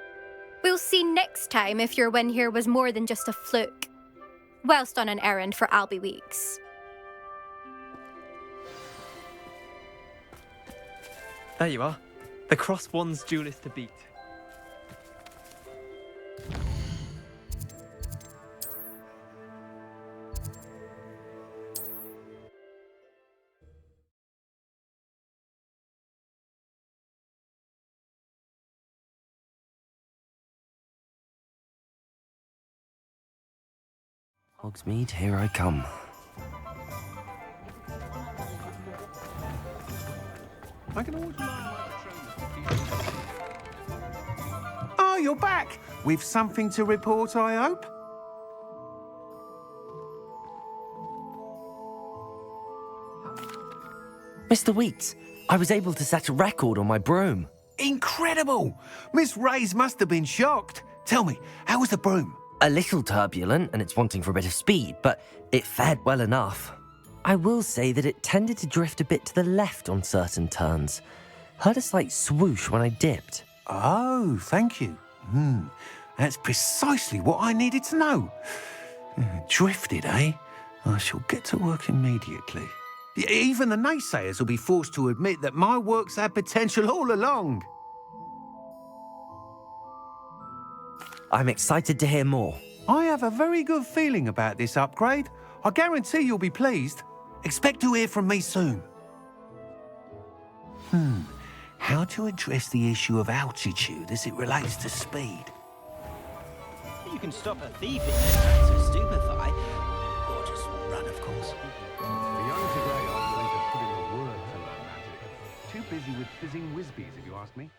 We'll see next time if your win here was more than just a fluke. Whilst on an errand for Albie Weeks. There you are. The Cross Wands duelist to beat. Hogsmeade, here I come. I can always Oh, you're back! With something to report, I hope? Mr. Weeks, I was able to set a record on my broom. Incredible! Miss Reyes must have been shocked. Tell me, how was the broom? A little turbulent, and it's wanting for a bit of speed, but it fared well enough. I will say that it tended to drift a bit to the left on certain turns. Heard a slight swoosh when I dipped. Oh, thank you. That's precisely what I needed to know. Drifted, eh? I shall get to work immediately. Even the naysayers will be forced to admit that my work's had potential all along. I'm excited to hear more. I have a very good feeling about this upgrade. I guarantee you'll be pleased. Expect to hear from me soon. How to address the issue of altitude as it relates to speed? You can stop a thief in their tracks or stupefy, or just run, of course. The young today aren't going to put in the work to learn magic. Too busy with fizzing whizbees, if you ask me.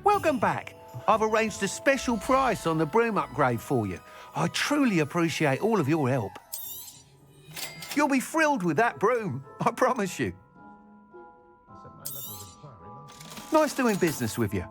Welcome back. I've arranged a special price on the broom upgrade for you. I truly appreciate all of your help. You'll be thrilled with that broom, I promise you. Nice doing business with you.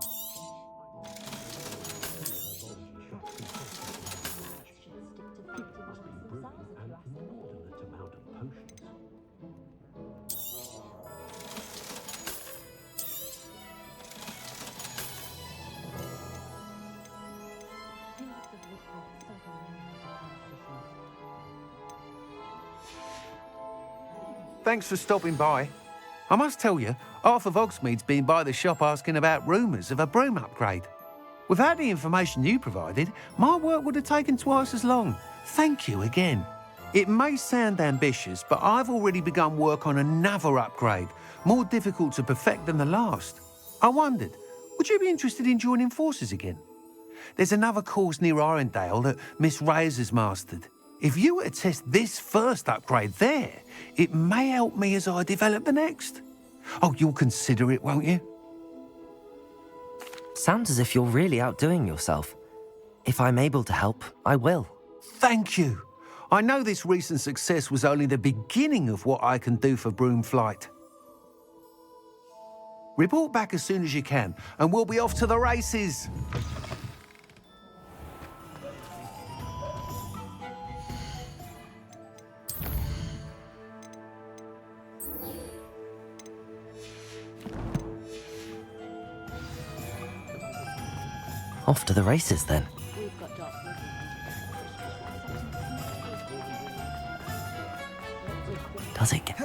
Thanks for stopping by. I must tell you, half of Hogsmeade's been by the shop asking about rumours of a broom upgrade. Without the information you provided, my work would have taken twice as long. Thank you again. It may sound ambitious, but I've already begun work on another upgrade, more difficult to perfect than the last. I wondered, would you be interested in joining forces again? There's another course near Irondale that Miss Reyes has mastered. If you were to test this first upgrade there, it may help me as I develop the next. Oh, you'll consider it, won't you? Sounds as if you're really outdoing yourself. If I'm able to help, I will. Thank you. I know this recent success was only the beginning of what I can do for Broomflight. Report back as soon as you can, and we'll be off to the races. Off to the races, then. Does it get...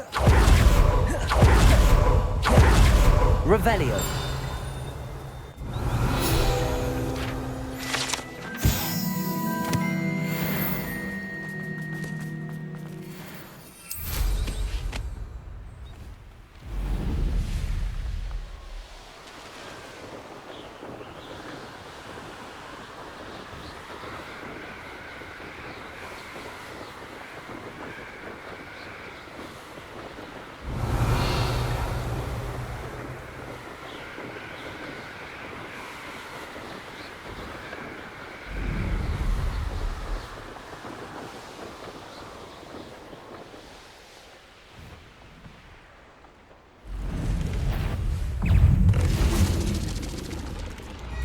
Revelio.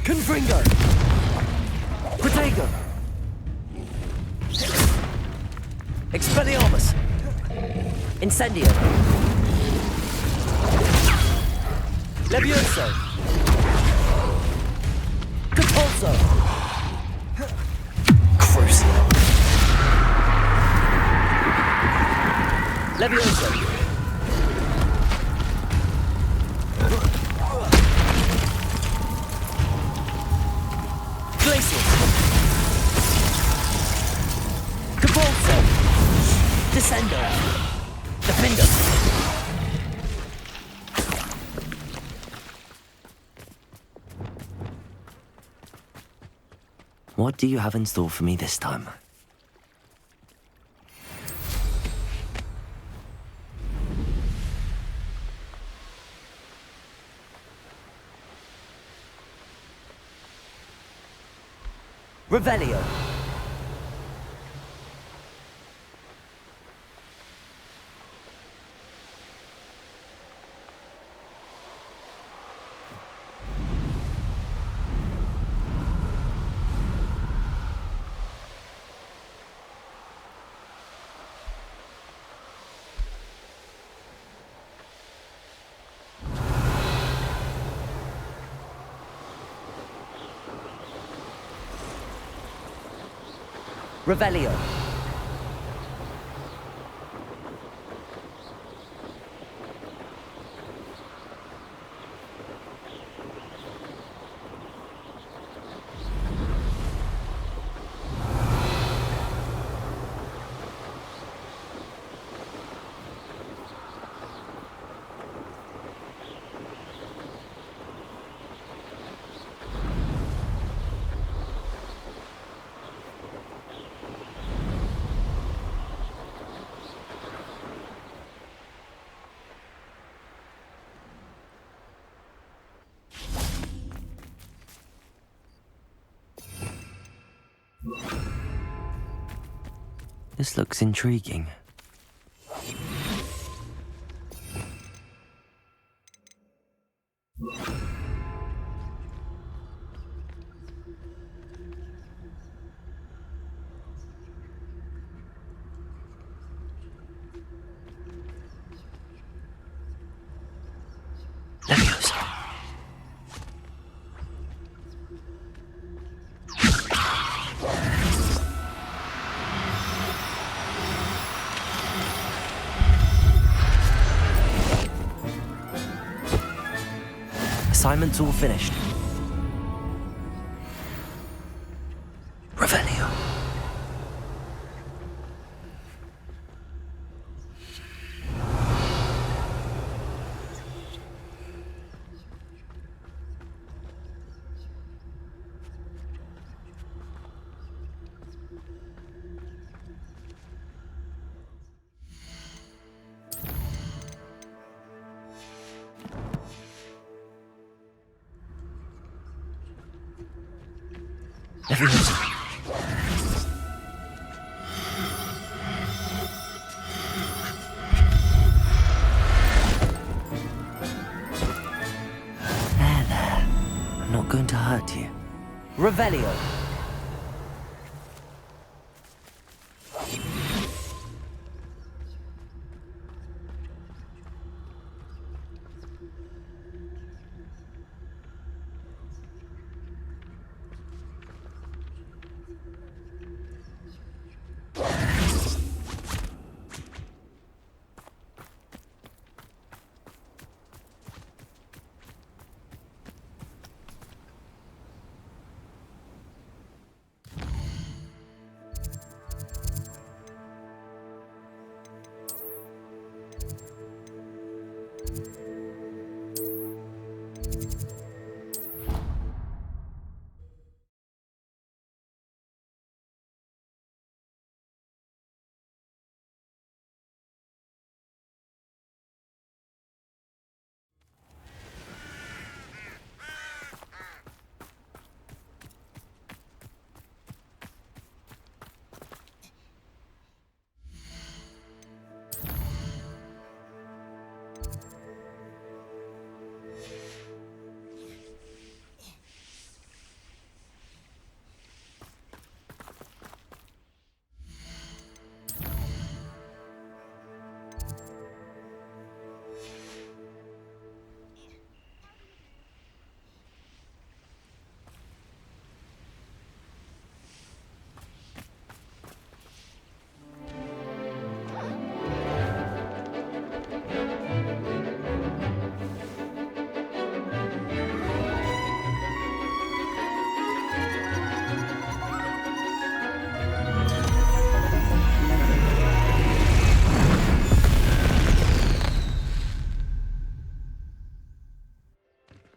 Confringo! Protego! Expelliarmus! Incendio! Levioso! Compulso! Crucial! Levioso! Descendo! Defender! What do you have in store for me this time? Revelio! Revelio. This looks intriguing. Assignment's all finished. Revelio. Everyone's... There. I'm not going to hurt you. Revelio.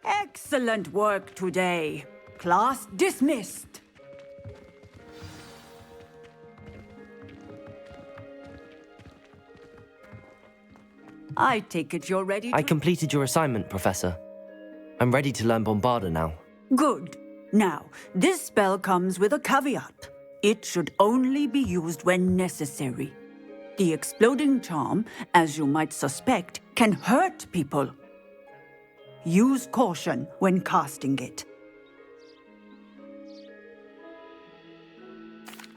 Excellent work today. Class dismissed. I take it you're ready to... I completed your assignment, Professor. I'm ready to learn Bombarda now. Good. Now, this spell comes with a caveat. It should only be used when necessary. The exploding charm, as you might suspect, can hurt people. Use caution when casting it.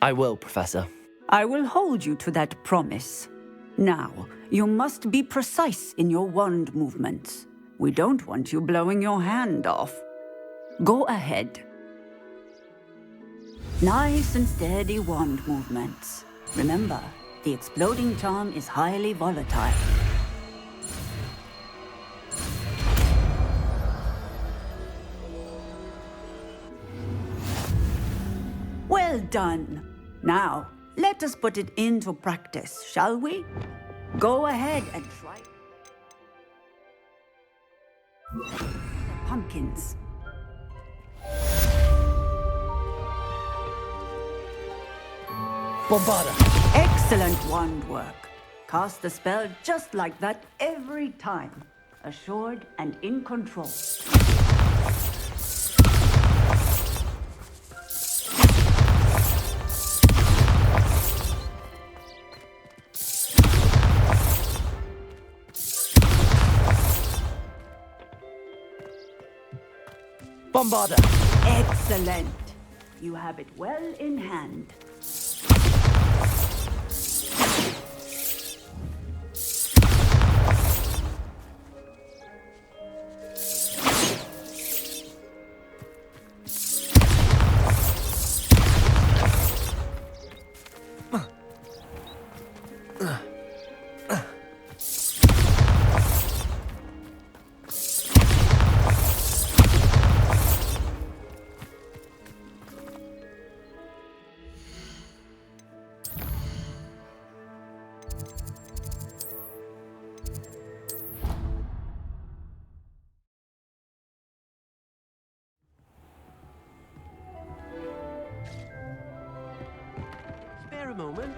I will, Professor. I will hold you to that promise. Now, you must be precise in your wand movements. We don't want you blowing your hand off. Go ahead. Nice and steady wand movements. Remember, the exploding charm is highly volatile. Well done. Now, let us put it into practice, shall we? Go ahead and try. Pumpkins. Bombarda! Excellent wand work. Cast the spell just like that every time. Assured and in control. Bombarda! Excellent. You have it well in hand. Spare a moment.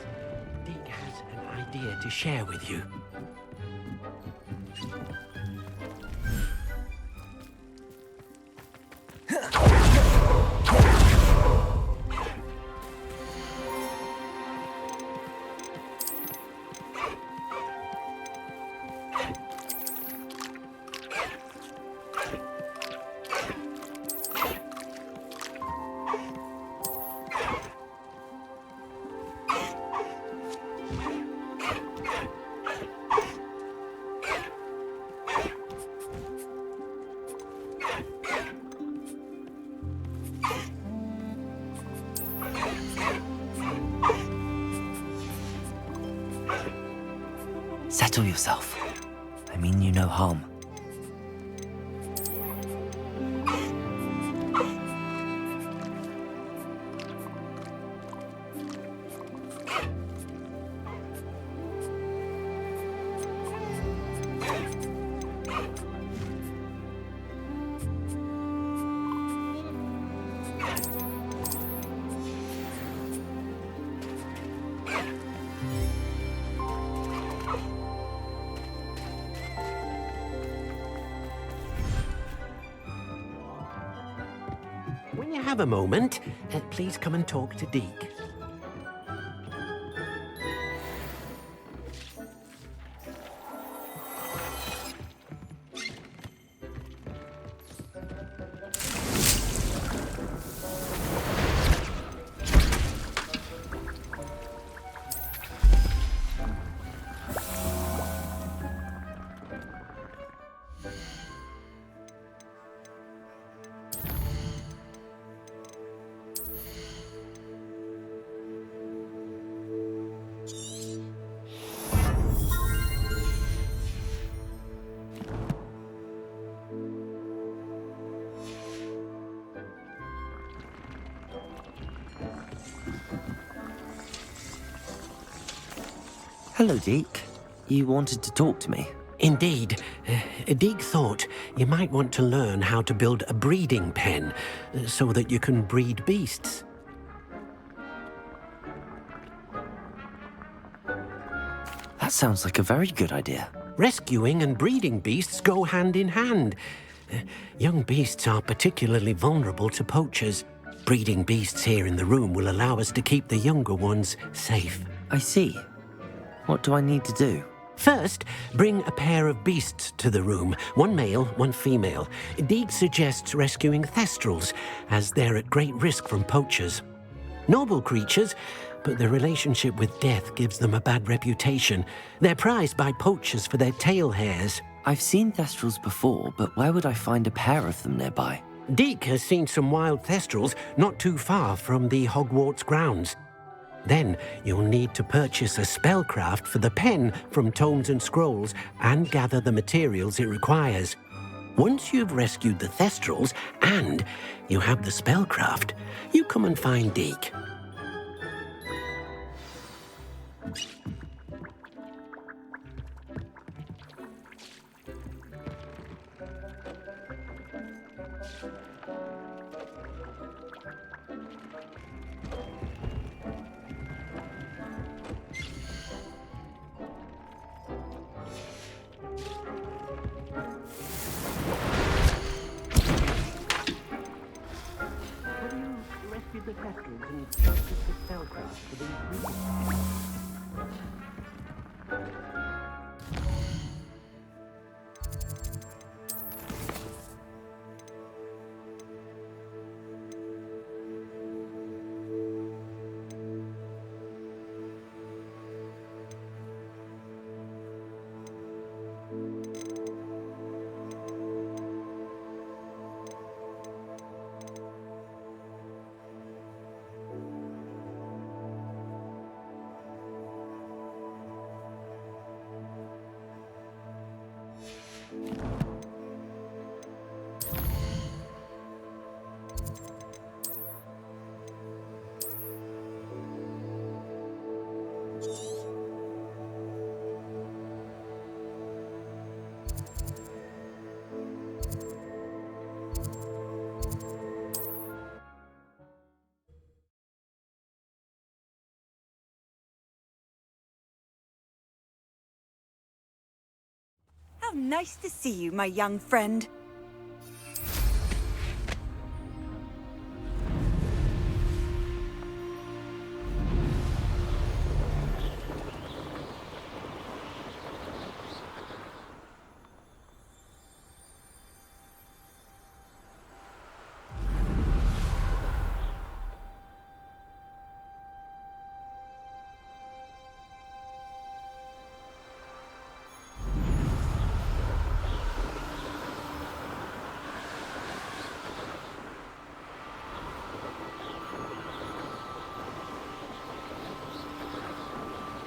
Dick has an idea to share with you. Settle yourself. I mean you no harm. When you have a moment, please come and talk to Deke. Hello, Deke. You wanted to talk to me? Indeed. Deke thought you might want to learn how to build a breeding pen so that you can breed beasts. That sounds like a very good idea. Rescuing and breeding beasts go hand in hand. Young beasts are particularly vulnerable to poachers. Breeding beasts here in the room will allow us to keep the younger ones safe. I see. What do I need to do? First, bring a pair of beasts to the room. One male, one female. Deke suggests rescuing thestrals, as they're at great risk from poachers. Noble creatures, but their relationship with death gives them a bad reputation. They're prized by poachers for their tail hairs. I've seen thestrals before, but where would I find a pair of them nearby? Deke has seen some wild thestrals not too far from the Hogwarts grounds. Then you'll need to purchase a spellcraft for the pen from Tomes and Scrolls and gather the materials it requires. Once you've rescued the thestrals and you have the spellcraft, you come and find Deke. The thestrals and purchase the spellcraft for the How nice to see you, my young friend.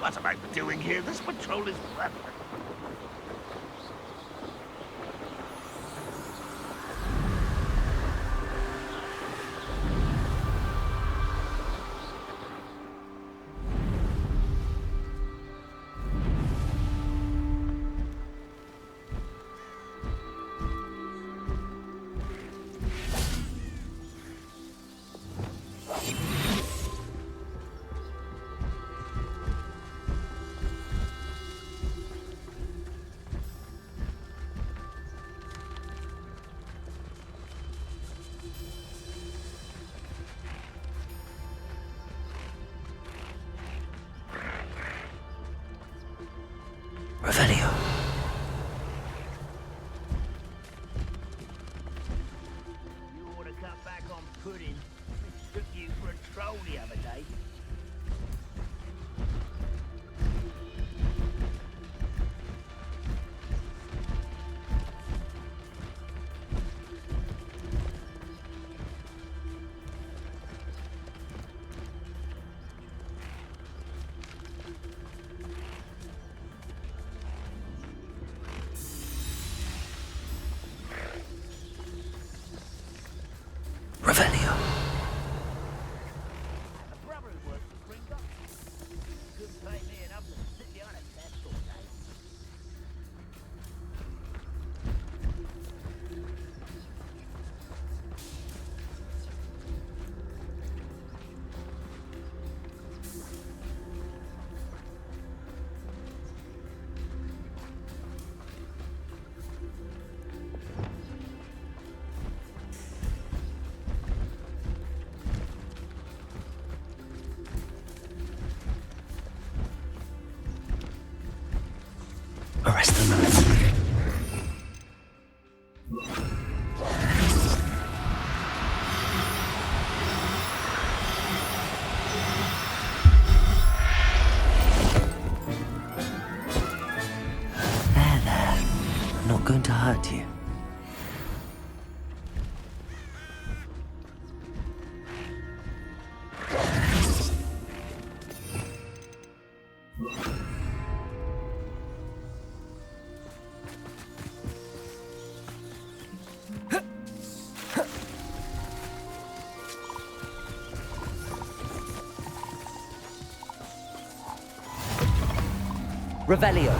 What am I doing here? This patrol is... Revelio. You ought to cut back on pudding. I took you for a troll the other day. Revelio. A brother who works for Springo. Couldn't pay me enough to sit behind a desk all day. Arrest them. There. I'm not going to hurt you. Revelio.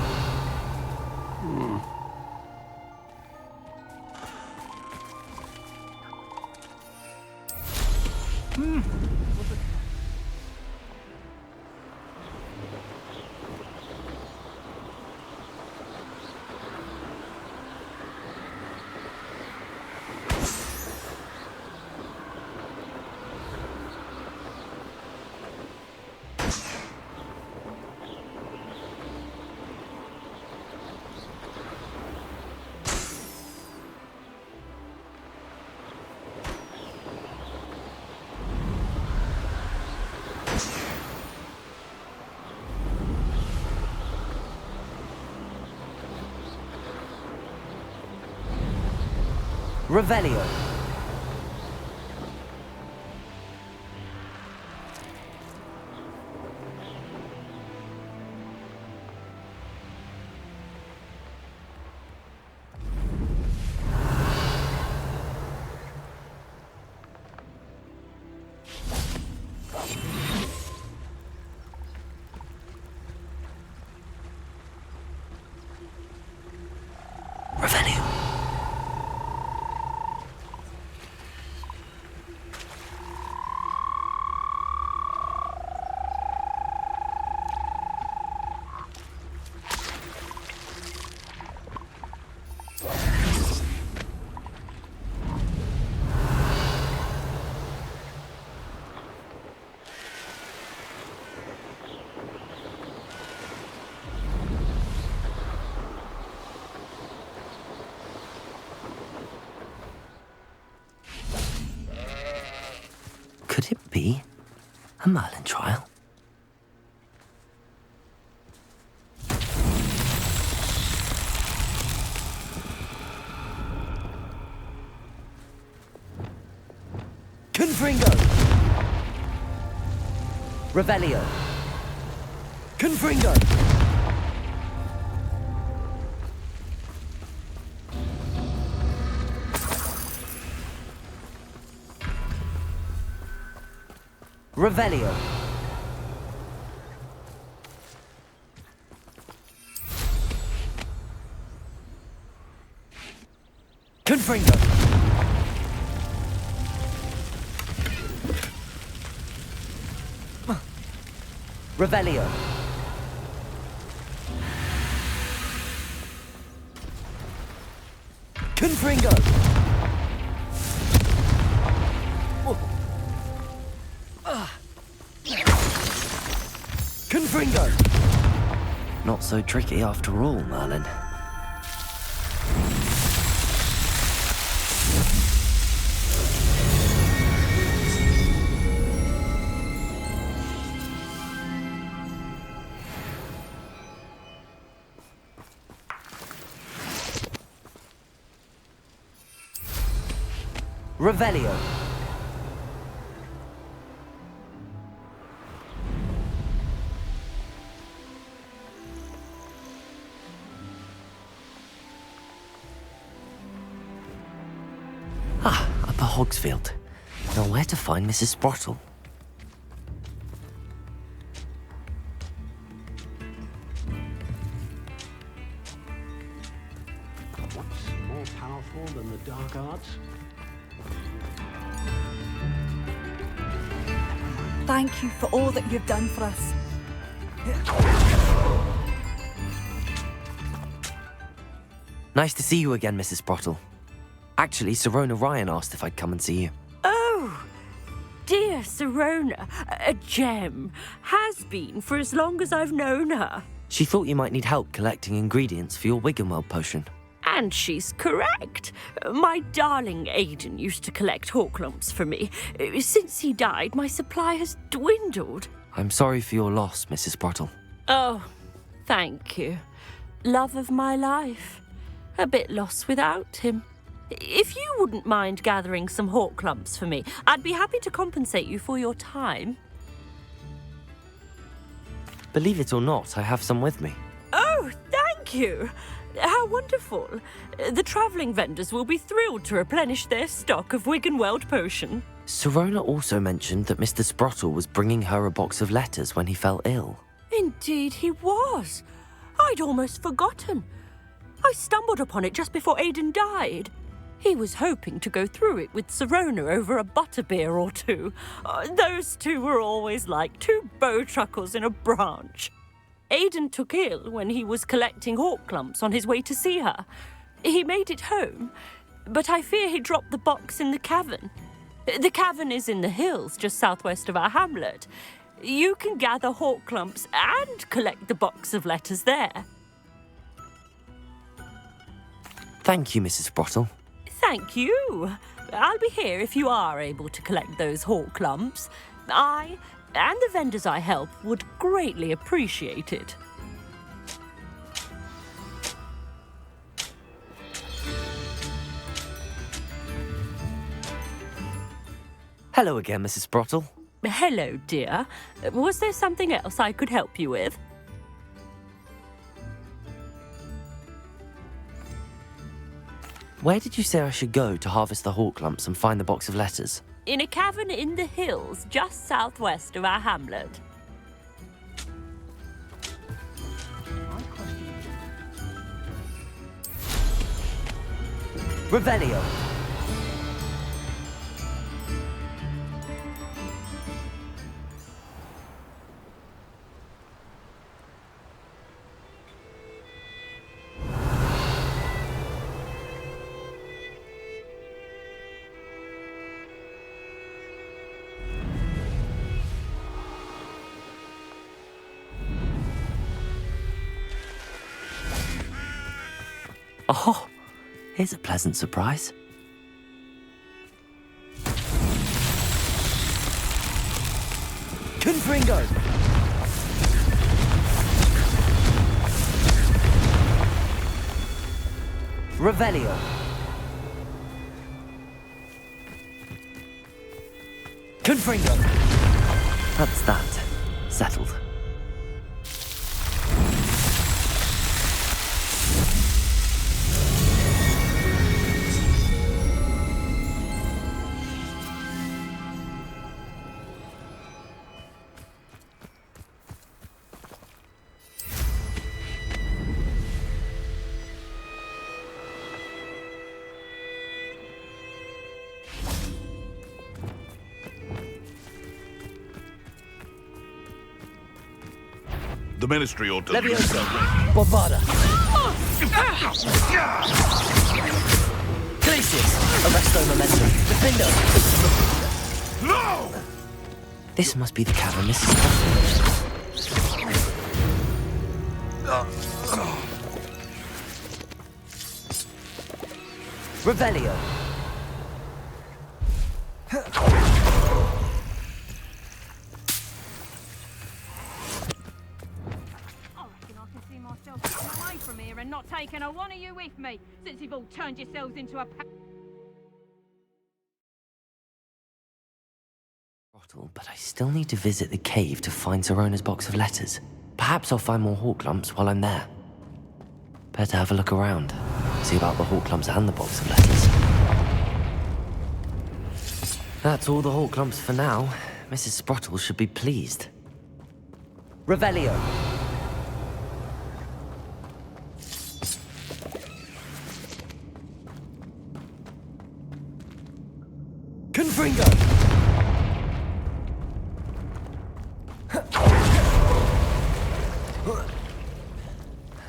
Revelio. Could it be a Merlin trial? Confringo! Revelio. Confringo! Revelio. Confringo. Revelio. Confringo. Confringo. Not so tricky after all, Merlin. Revelio. Upper Hogsfield. Now where to find Mrs. Sprottle? What's more powerful than the dark arts? Thank you for all that you've done for us. Nice to see you again, Mrs. Sprottle. Actually, Sirona Ryan asked if I'd come and see you. Oh, dear Sirona, a gem. Has been for as long as I've known her. She thought you might need help collecting ingredients for your Wiggenweld potion. And she's correct. My darling Aidan used to collect hawk lumps for me. Since he died, my supply has dwindled. I'm sorry for your loss, Mrs. Sprottle. Oh, thank you. Love of my life. A bit lost without him. If you wouldn't mind gathering some hawk lumps for me, I'd be happy to compensate you for your time. Believe it or not, I have some with me. Oh, thank you. How wonderful. The travelling vendors will be thrilled to replenish their stock of Wiggenweld potion. Sirona also mentioned that Mr. Sprottle was bringing her a box of letters when he fell ill. Indeed he was. I'd almost forgotten. I stumbled upon it just before Aidan died. He was hoping to go through it with Sirona over a butterbeer or two. Those two were always like two bowtruckles in a branch. Aidan took ill when he was collecting hawk lumps on his way to see her. He made it home, but I fear he dropped the box in the cavern. The cavern is in the hills just southwest of our hamlet. You can gather hawk lumps and collect the box of letters there. Thank you, Mrs. Sprottle. Thank you. I'll be here if you are able to collect those hawk lumps. I and the vendors I help would greatly appreciate it. Hello again, Mrs. Sprottle. Hello, dear. Was there something else I could help you with? Where did you say I should go to harvest the hawk lumps and find the box of letters? In a cavern in the hills just southwest of our hamlet. Revelio. Oh, here's a pleasant surprise. Confringo! Revelio. Confringo! That's that. Settled. The Ministry ought to... Leviosa! Bombarda! Glacius! Arresto Momentum! Defender! No! This must be the cavern Mrs. Potter. Revelio! Away from here and not taking a one of you with me, since you've all turned yourselves into a But I still need to visit the cave to find Zerona's box of letters. Perhaps I'll find more hawk lumps while I'm there. Better have a look around. See about the hawk lumps and the box of letters. That's all the hawk lumps for now. Mrs. Sprottle should be pleased. Revelio. Confringo!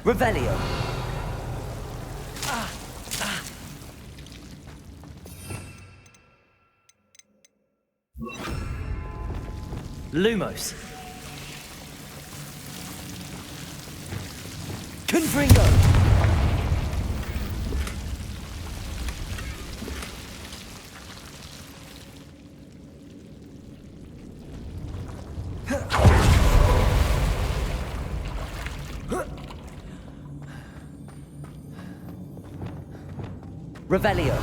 Revelio! Lumos! Confringo! Revelio.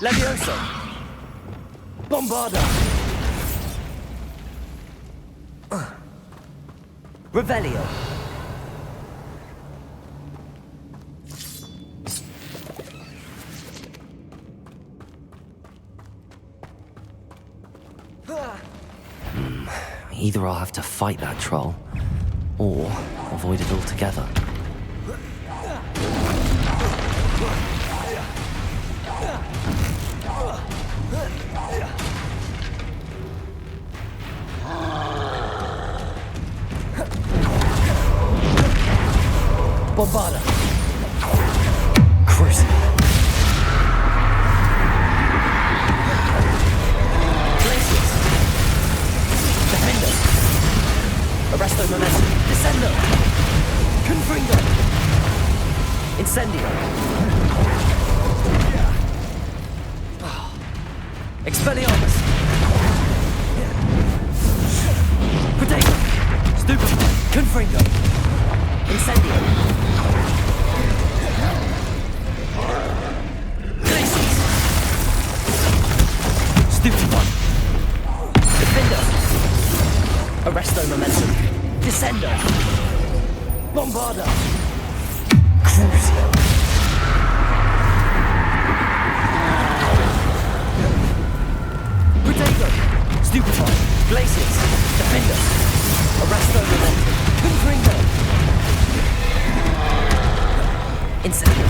Leviosa. Bombarda. Revelio. Either I'll have to fight that troll, or avoid it altogether. Bombarda. Cruising. Glacius. Defender. Arresto Momentum. Descendo. Confringo. Incendio. Expelliarmus. Potato. Stupefy. Confringo. Incendio. Glacius. Stupefy. Defender. Arresto Momentum. Descendo. Bombarda. Crucio. Potato. Stupefy. Glacius. Defender. Arresto Momentum. Confringo. Incendio.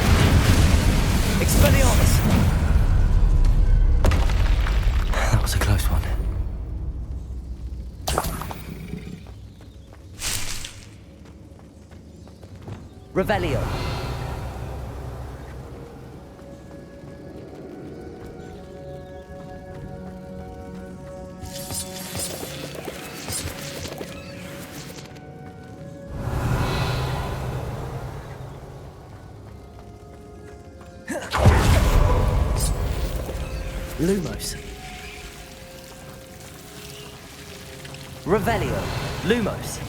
Expelliarmus. That was a close one. Revelio. Lumos. Revelio. Lumos.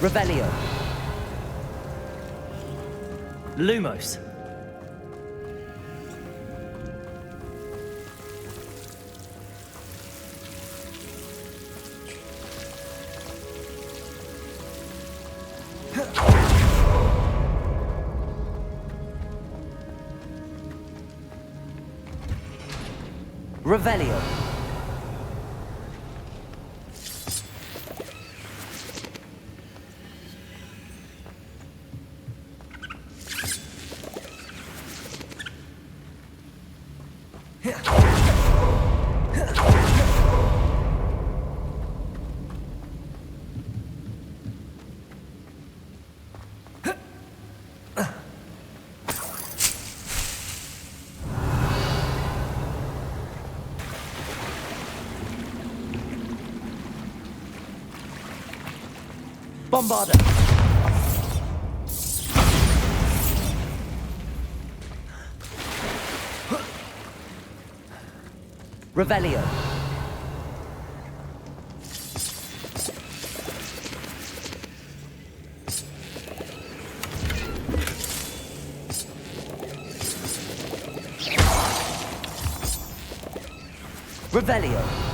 Revelio. Lumos. Revelio. Bombarder. Revelio. Revelio.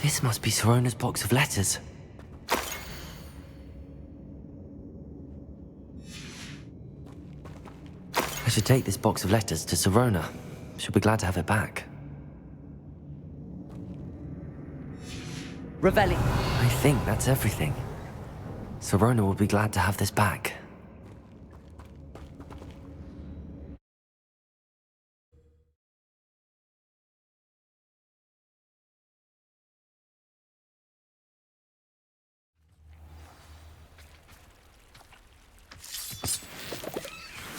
This must be Sirona's box of letters. I should take this box of letters to Sirona. She'll be glad to have it back. Revelli. I think that's everything. Sirona will be glad to have this back.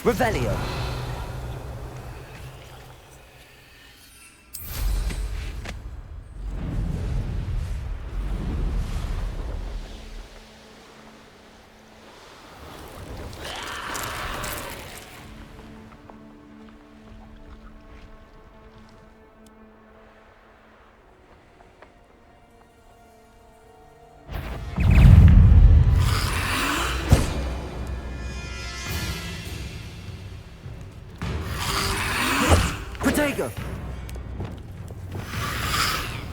Revelio. Protego.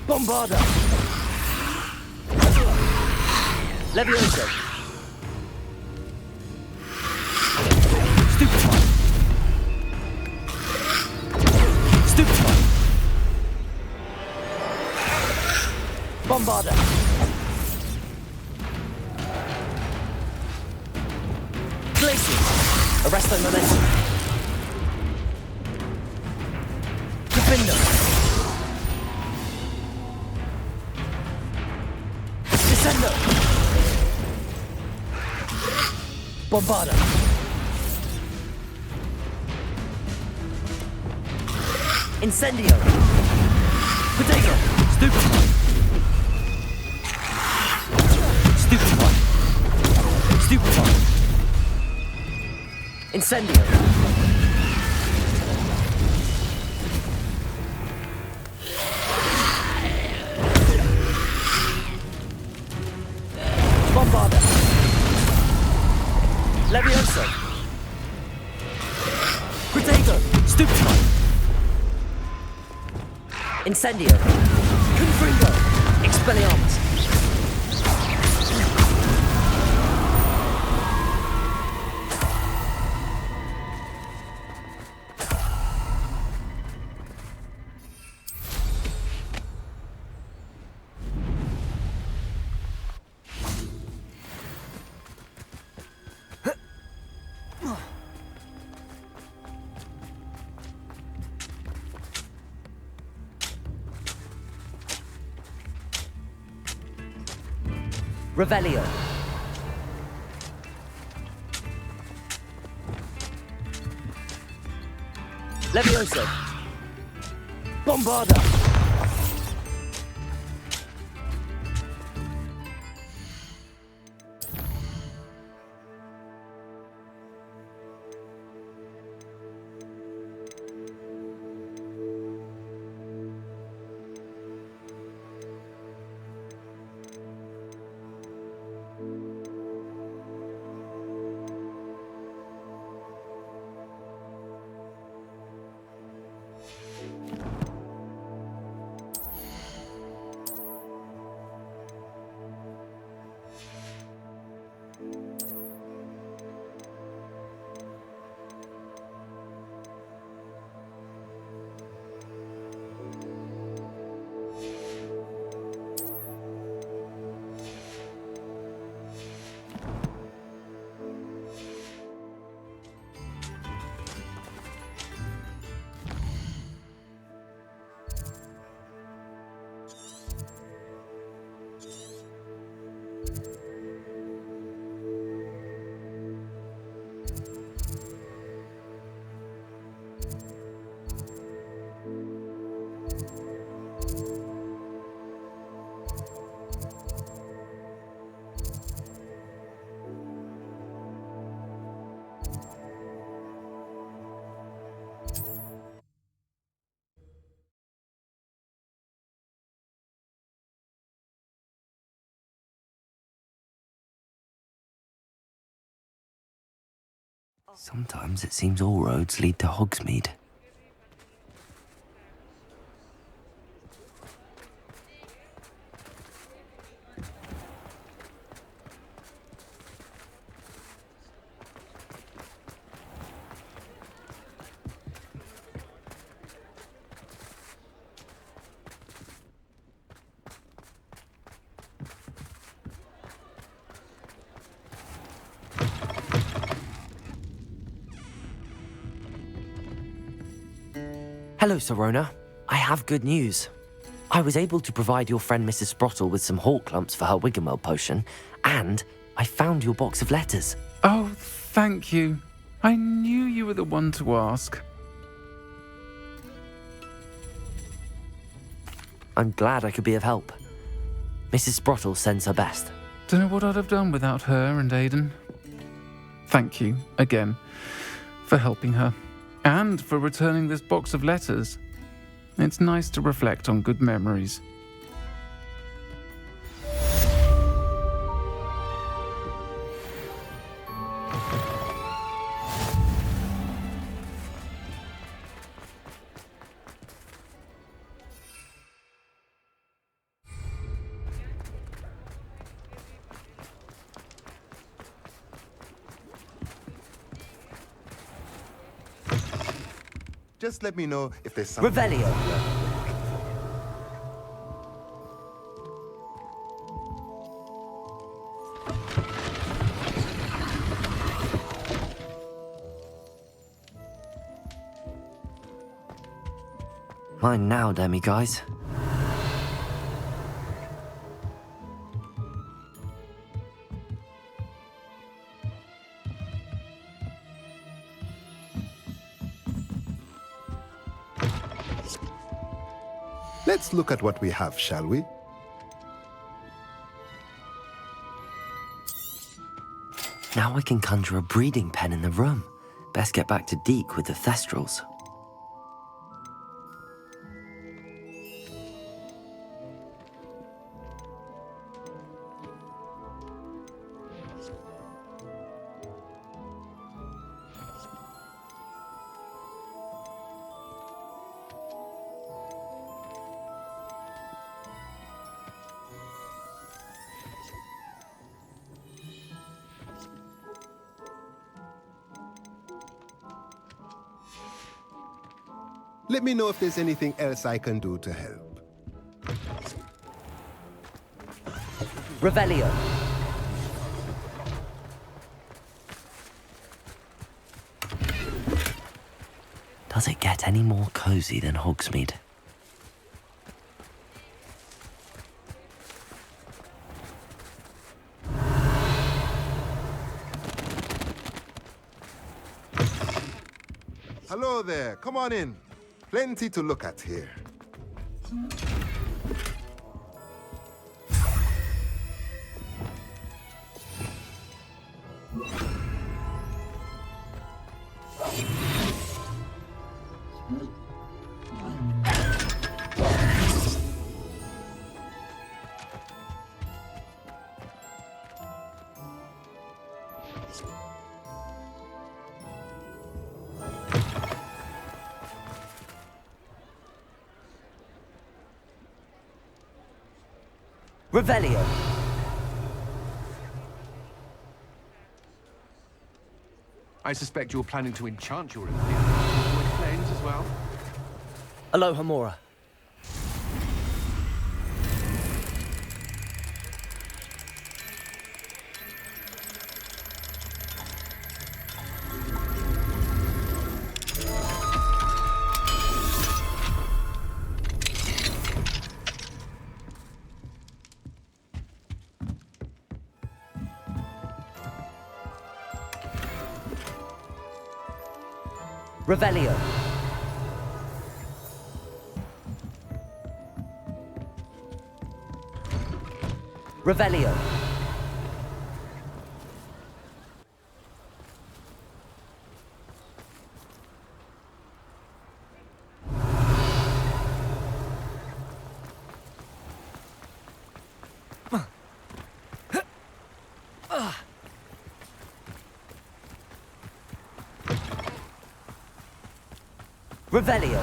Bombarda. Levioso. Stupefy. Stupefy. Bombarda. Glaciers. Arresto momentum. Defender. Descendo. Bombarda. Incendio. Potato. Stupefy. Stupefy. Stupefy. Incendio. Bombarda. Levioso. Protego. Stupefy. Incendio. Confringo. Expelliarmus. Revelio. Levioso. Bombarda. Sometimes it seems all roads lead to Hogsmeade. Hello, Sorona. I have good news. I was able to provide your friend Mrs. Sprottle with some hawk lumps for her Wiggenweld potion, and I found your box of letters. Oh, thank you. I knew you were the one to ask. I'm glad I could be of help. Mrs. Sprottle sends her best. Don't know what I'd have done without her and Aidan. Thank you, again, for helping her. And for returning this box of letters. It's nice to reflect on good memories. Just let me know if there's something... Revelio. Mine now, demi-guys. Let's look at what we have, shall we? Now I can conjure a breeding pen in the room. Best get back to Deke with the Thestrals. Let me know if there's anything else I can do to help. Revelio. Does it get any more cozy than Hogsmeade? there. Come on in. Plenty to look at here. Revelio. I suspect you're planning to enchant your Olympian with flames as well. Aloha Mora. Revelio. Revelio. Revelio.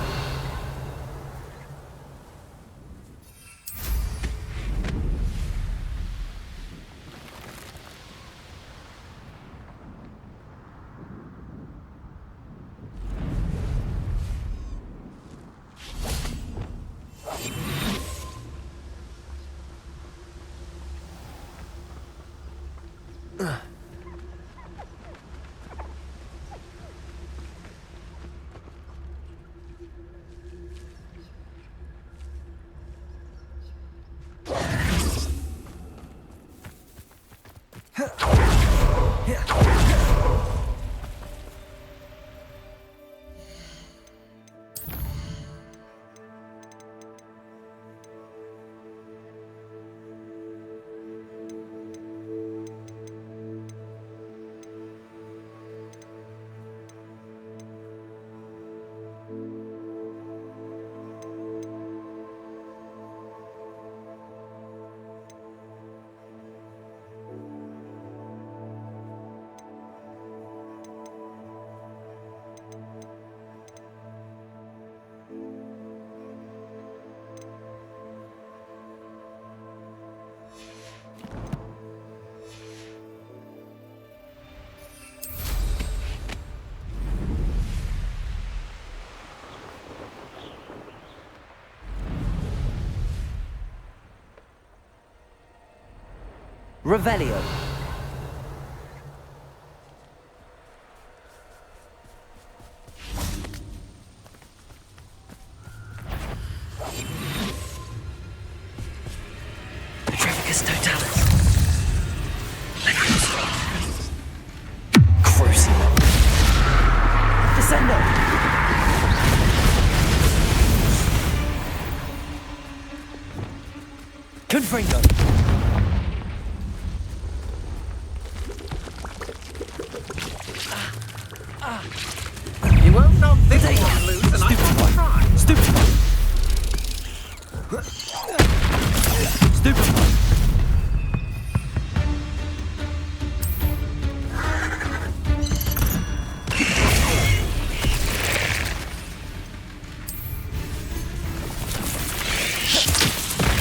Revelio. Petrificus totalis. Crucible. Descendo. Confringo. You won't knock this one loose, and I will try. Stupefy. Stupefy.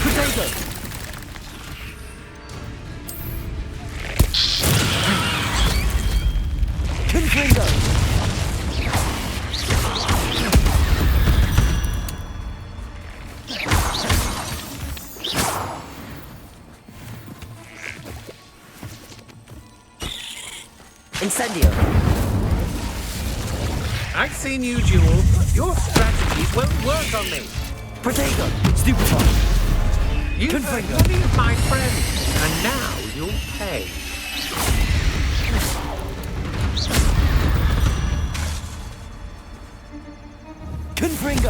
Potato. Confringo. Incendio. I've seen you duel. Your strategies won't work on me. Protego. Stupefy. You've hurt many of my friends, and now you'll pay. Confringo!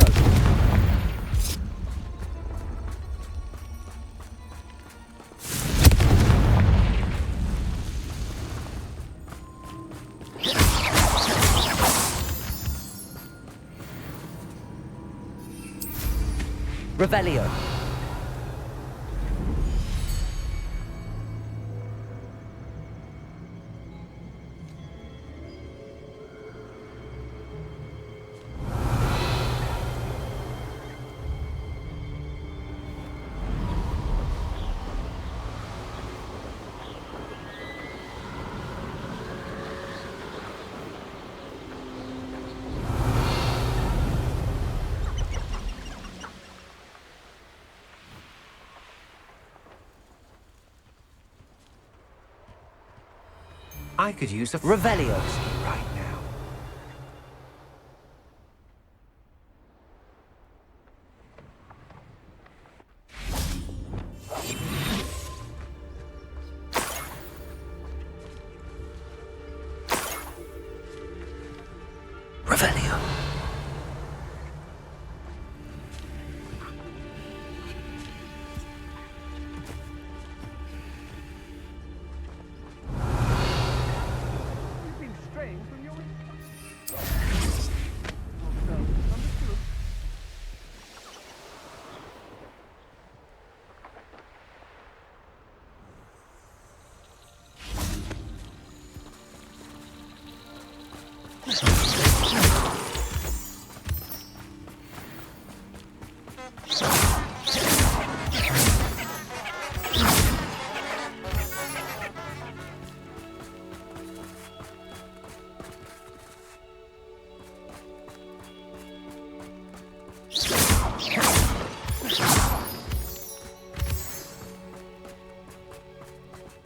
Revelio. I could use a Revelio. right now. Revelio. You've been straying from your...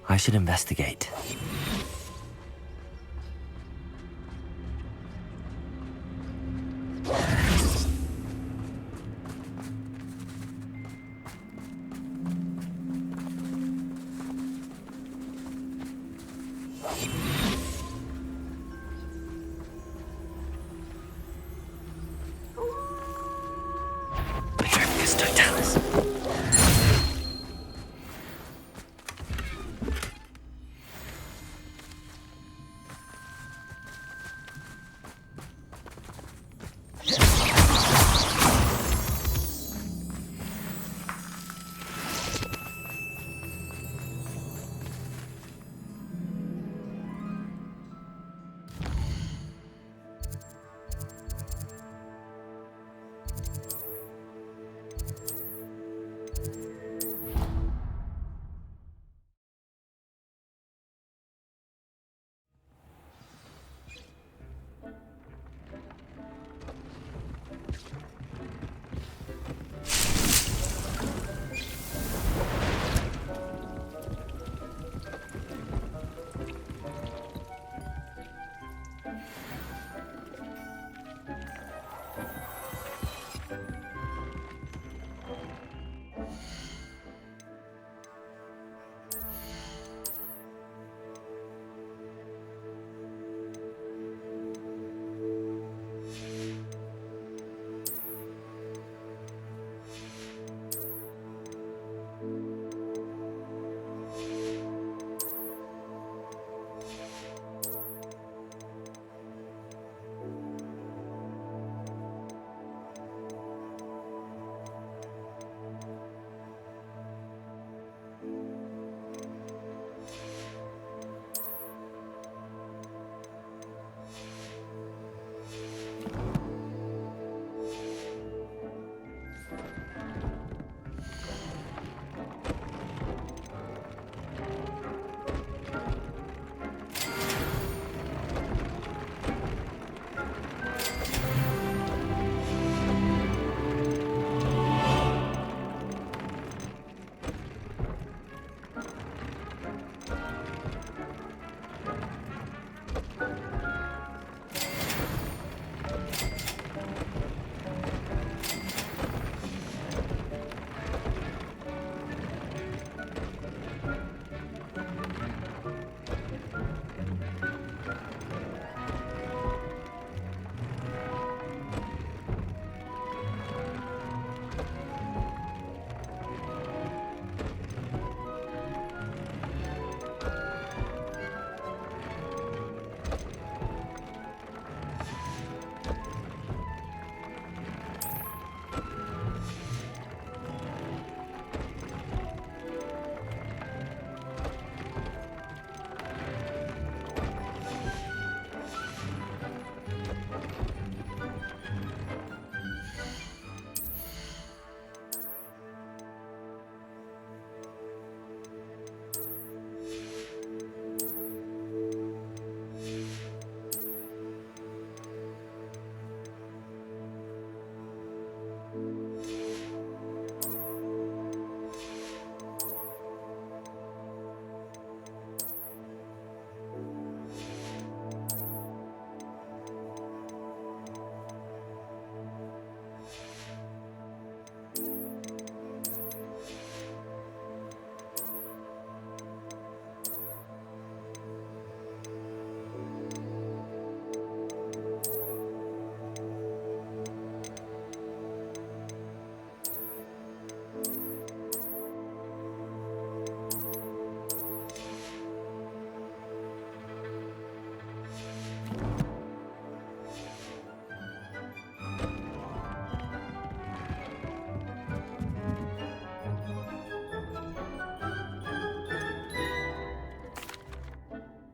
I should investigate. Petrificus totalis.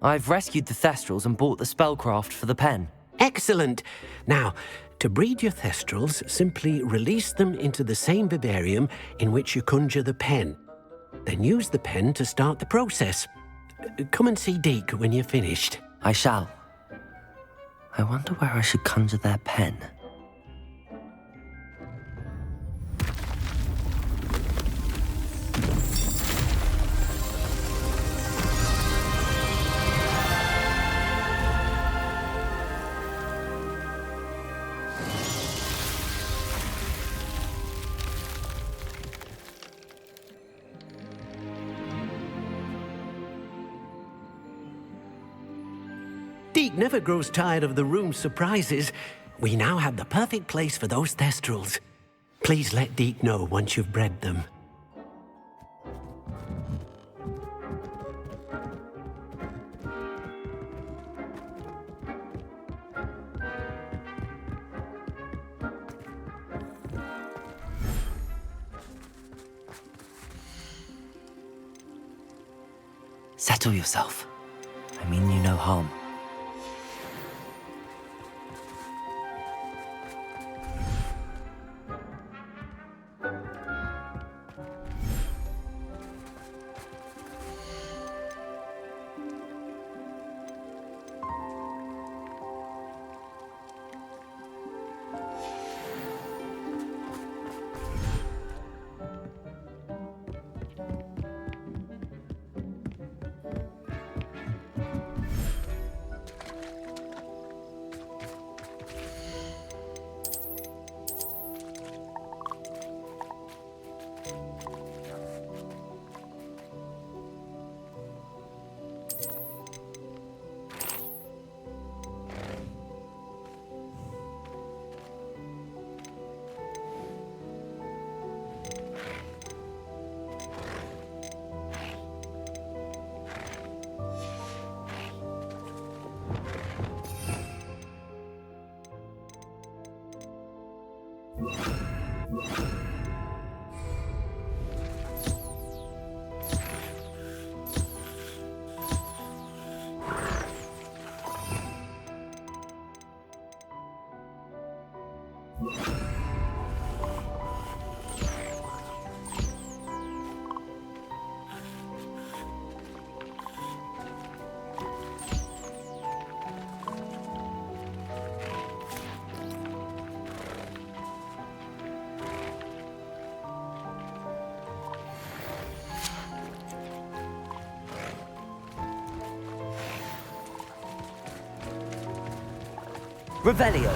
I've rescued the Thestrals and bought the spellcraft for the pen. Excellent. Now, to breed your Thestrals, simply release them into the same vivarium in which you conjure the pen. Then use the pen to start the process. Come and see Deke when you're finished. I shall. I wonder where I should conjure their pen. Deke never grows tired of the room's surprises. We now have the perfect place for those Thestrals. Please let Deke know once you've bred them. Settle yourself. I mean you no harm. Revelio.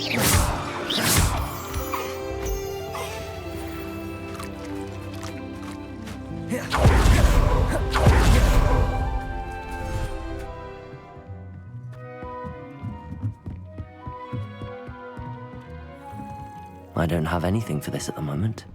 I don't have anything for this at the moment.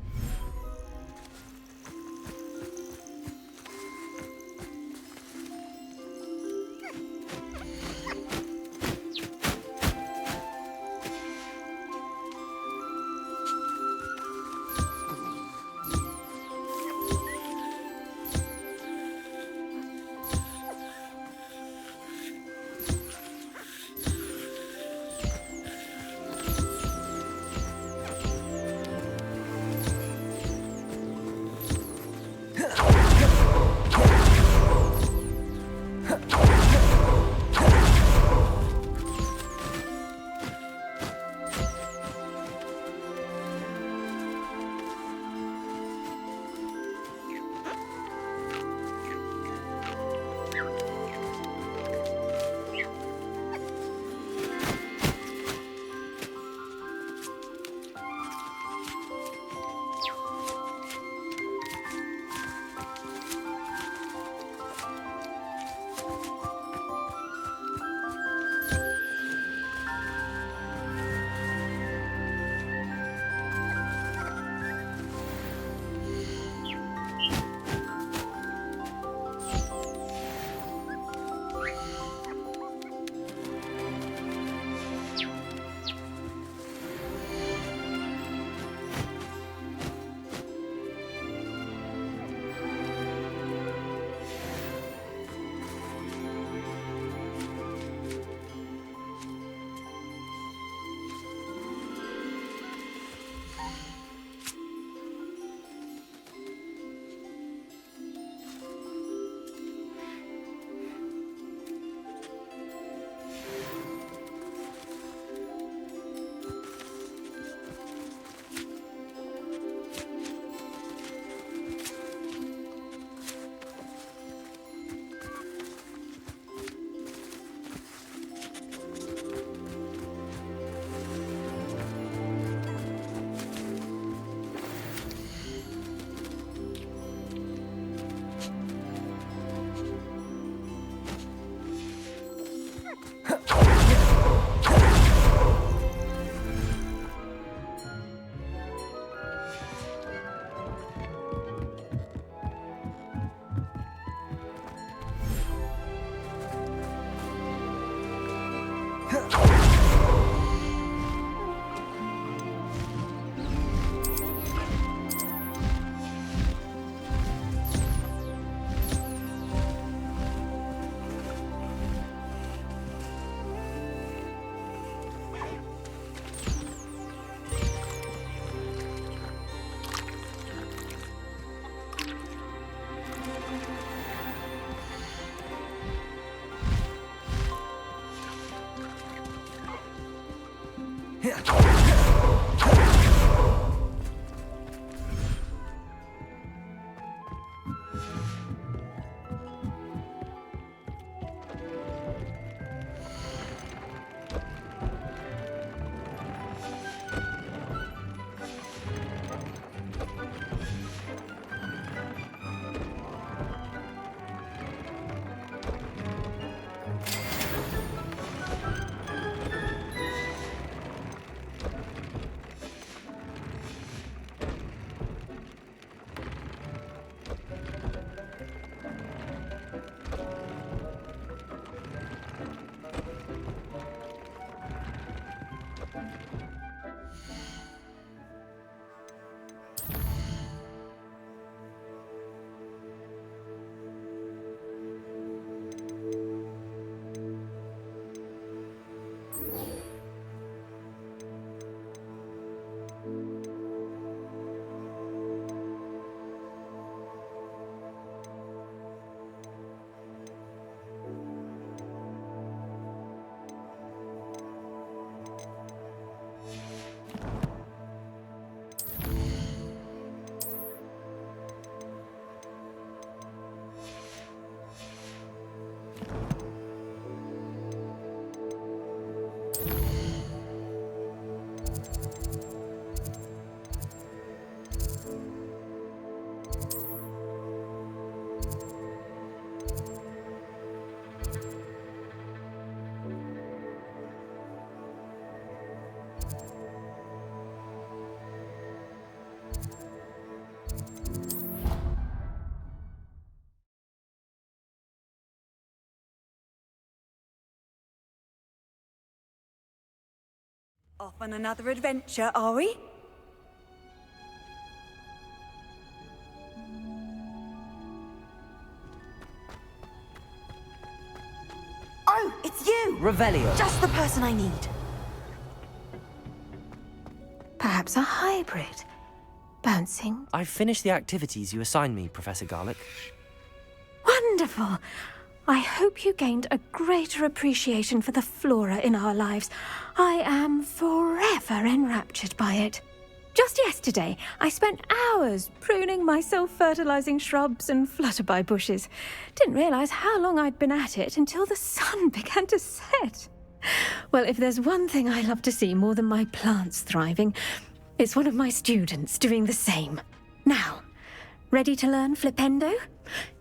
Off on another adventure, are we? Oh, it's you! Revelio. Just the person I need. Perhaps a hybrid. Bouncing. I've finished the activities you assigned me, Professor Garlick. Wonderful! I hope you gained a greater appreciation for the flora in our lives. I am forever enraptured by it. Just yesterday, I spent hours pruning my self-fertilizing shrubs and flutterby bushes. Didn't realize how long I'd been at it until the sun began to set. Well, if there's one thing I love to see more than my plants thriving, it's one of my students doing the same. Now, ready to learn Flipendo?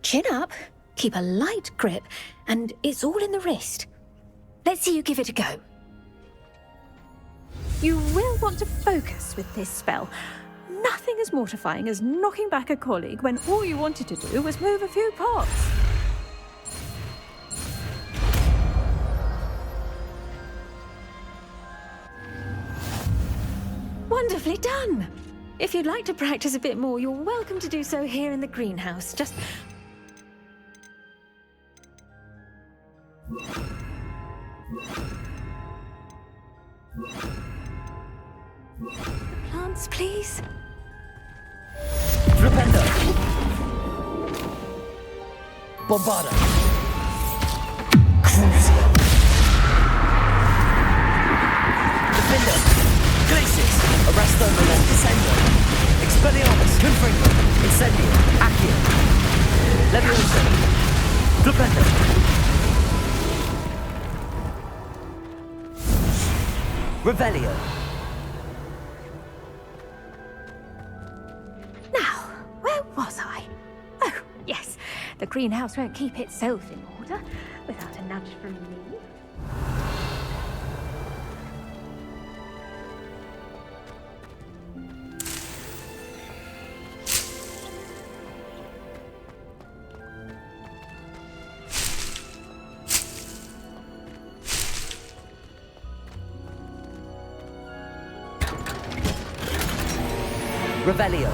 Chin up, keep a light grip, and it's all in the wrist. Let's see you give it a go. You will want to focus with this spell. Nothing as mortifying as knocking back a colleague when all you wanted to do was move a few pots. Wonderfully done! If you'd like to practice a bit more, you're welcome to do so here in the greenhouse. Just... Plants, please. Flipendo. Bombarda. Crucio. Defender. Glacis. Arresto Milan Descendo. Expelliarmus. Confringo. Incendio. Accio. Levioso. Flipendo. Revelio. Now, where was I? Oh, yes. The greenhouse won't keep itself in order without a nudge from me. Revelio.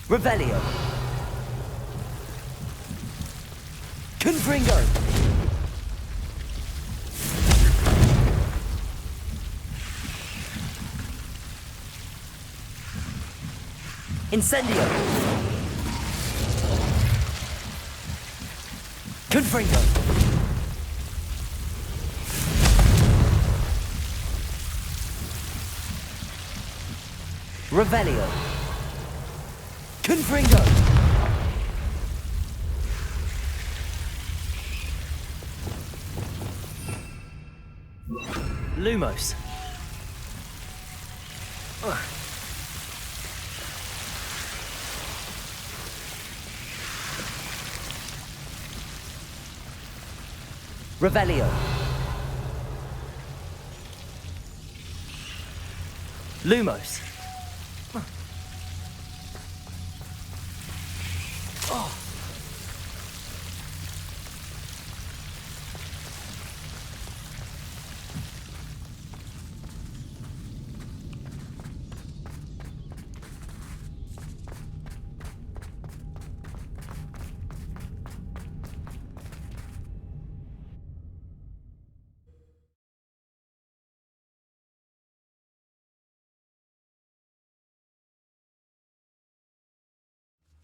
Revelio. Confringo. Incendio. Confringo. Revelio. Confringo. Lumos. Revelio. Lumos. Oh.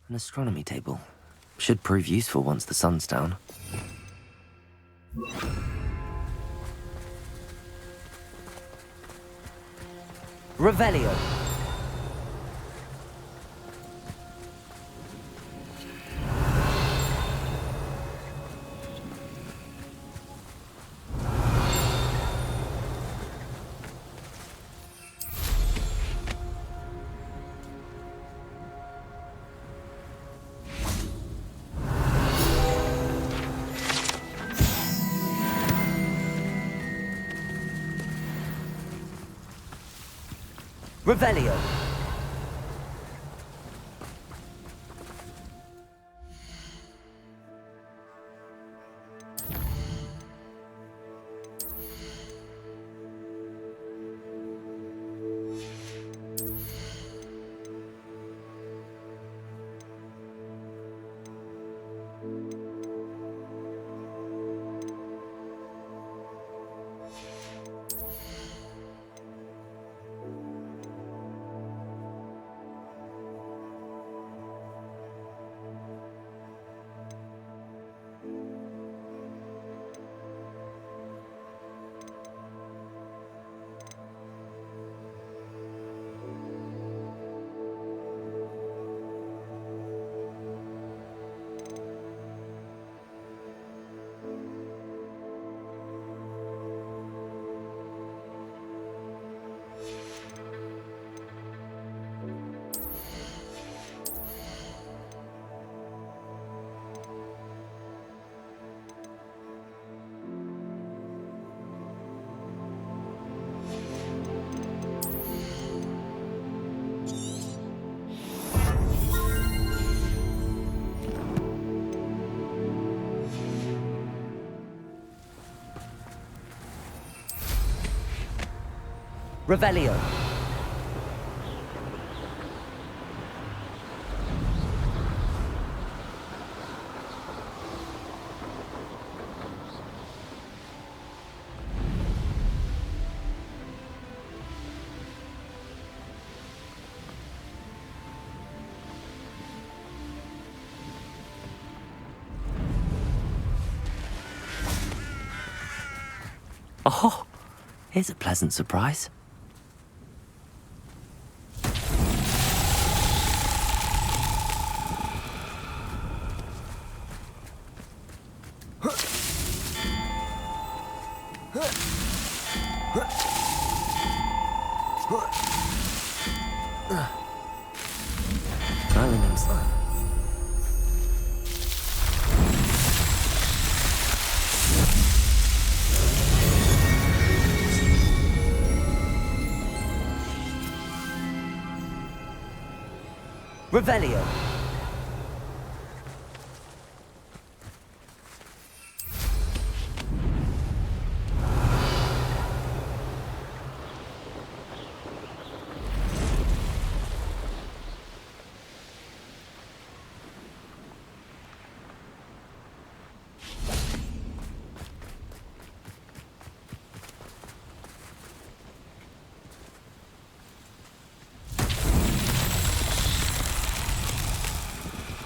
An astronomy table. Should prove useful once the sun's down. Revelio. Revelio. Revelio. Oh, here's a pleasant surprise. Revelio.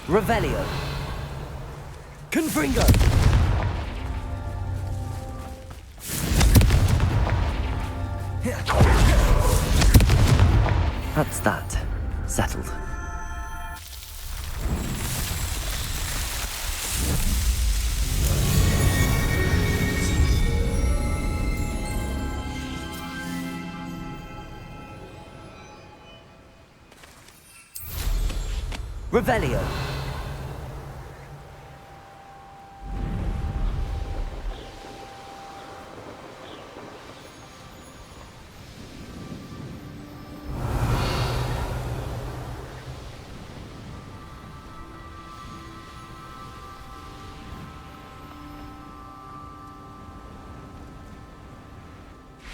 Revelio. Confringo. That's that. Settled. Revelio.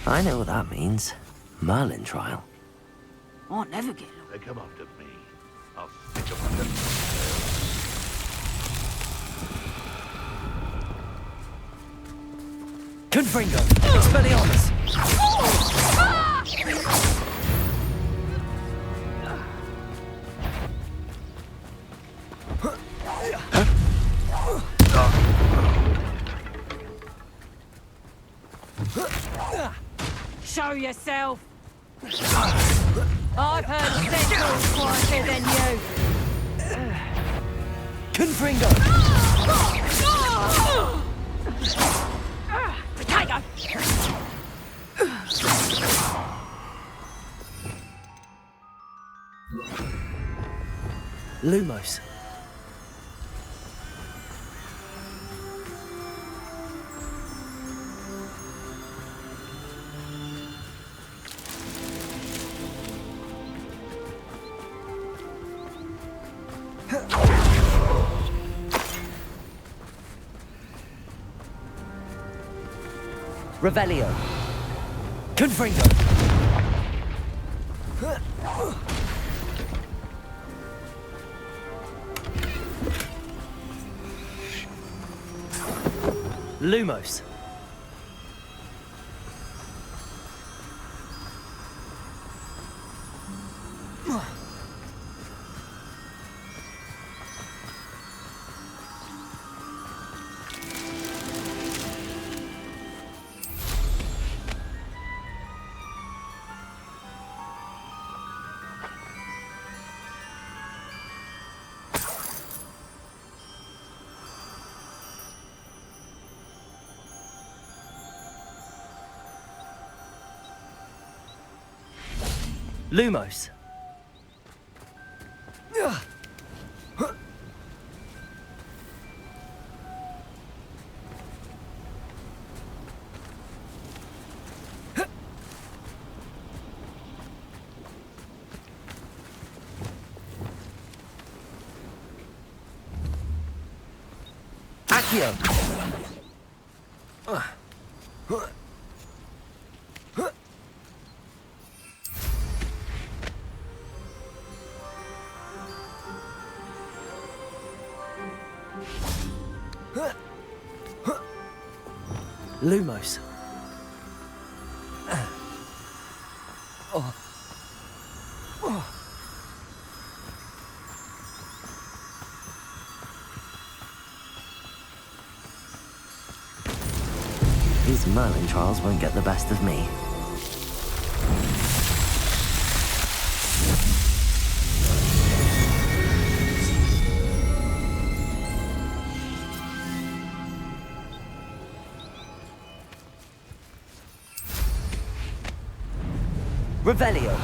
I know what that means. Merlin trial. I'll never get They come after me. I'll stick them under my Confringo. Expelliarmus. Show yourself! I've heard centaurs quieter than you! Confringo! Potato! Lumos. Revelio. Confringo. Lumos. Lumos. Accio. Lumos. These Merlin trials won't get the best of me. Revelio.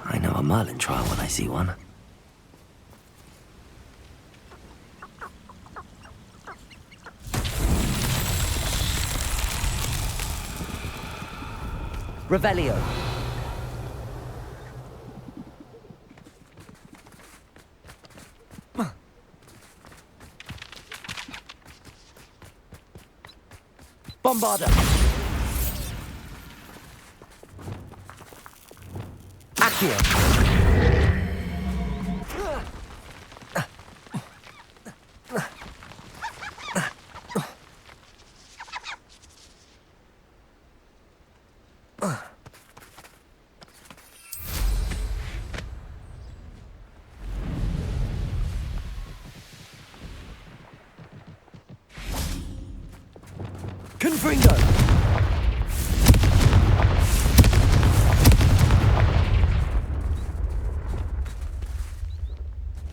I know a Merlin trial when I see one. Revelio. Bombarda. Accio. Confringo!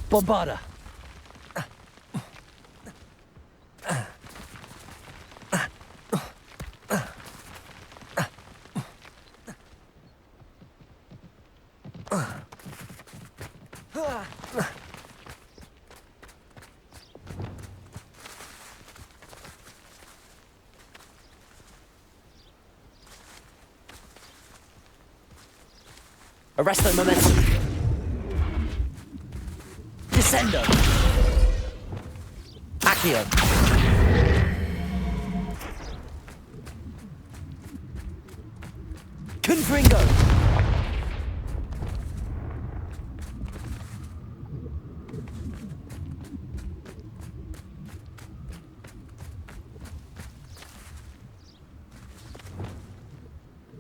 Bombarda! Arresto momentum. Descendo. Accio. Confringo.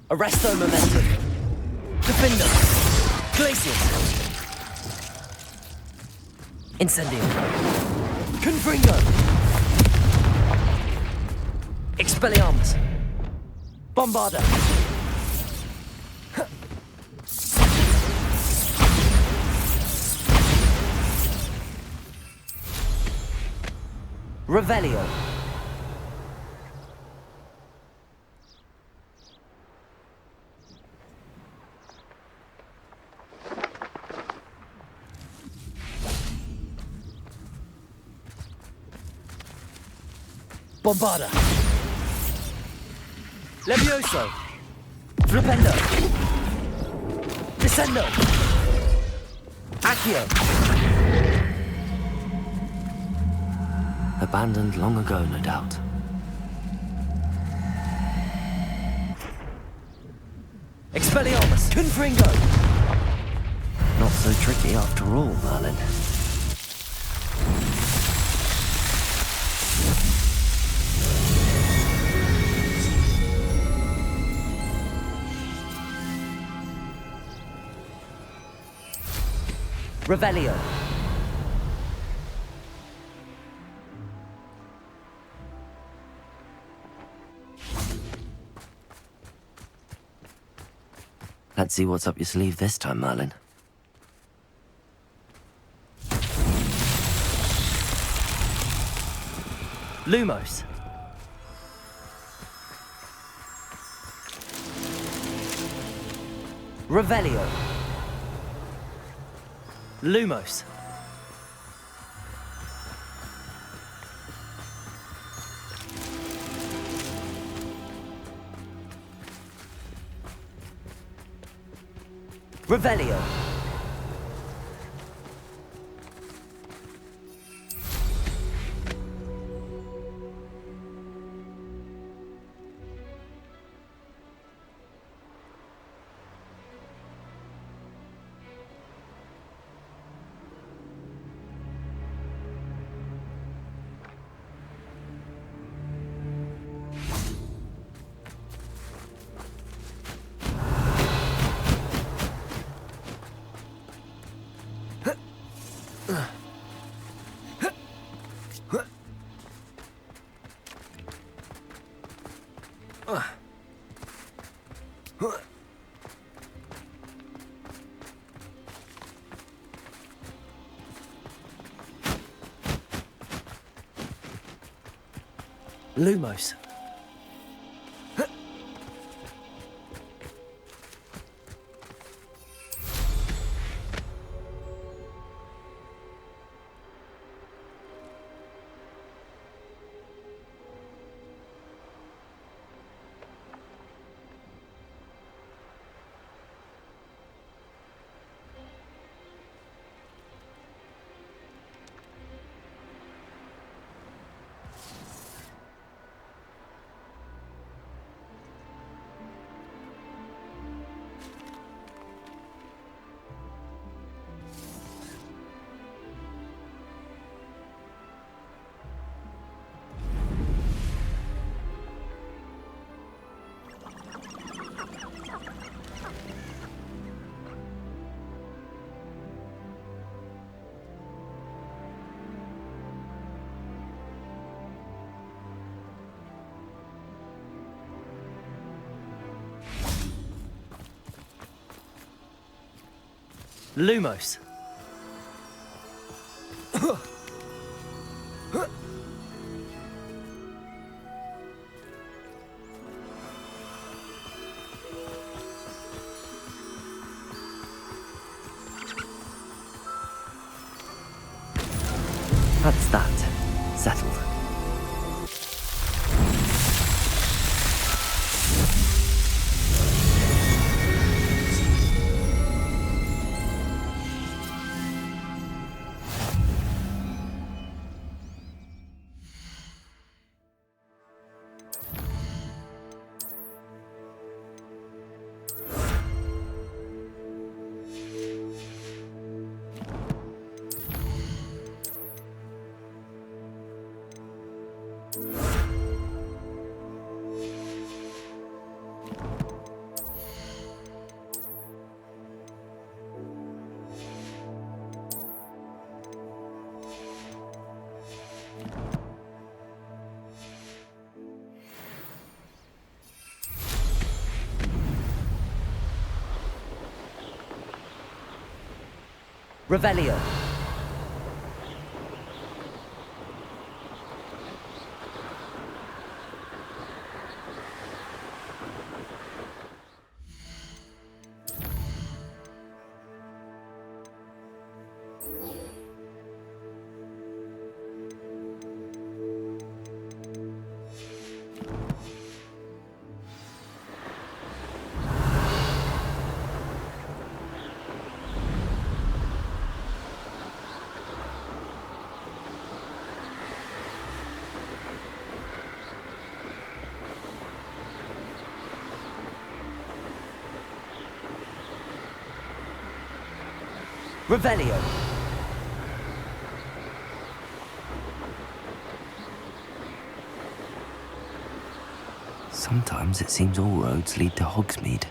Arresto momentum. Defender. Glacius. Incendio. Confringo. Expelliarmus. Bombarda. Revelio. Bombarda. Levioso. Flipendo. Descendo. Accio. Abandoned long ago, no doubt. Expelliarmus. Confringo. Not so tricky after all, Merlin. Revelio. Let's see what's up your sleeve this time, Merlin. Lumos. Revelio. Lumos. Revelio. Lumos. Lumos. That's that. Settled. Revelio. Revelio. Sometimes it seems all roads lead to Hogsmeade.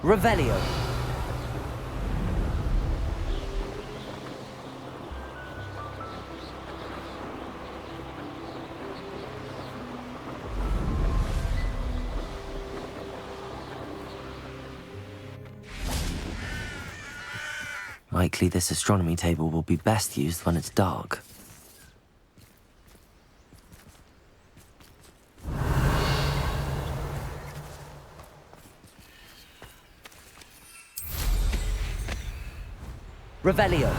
Revelio. Likely this astronomy table will be best used when it's dark. Revelio.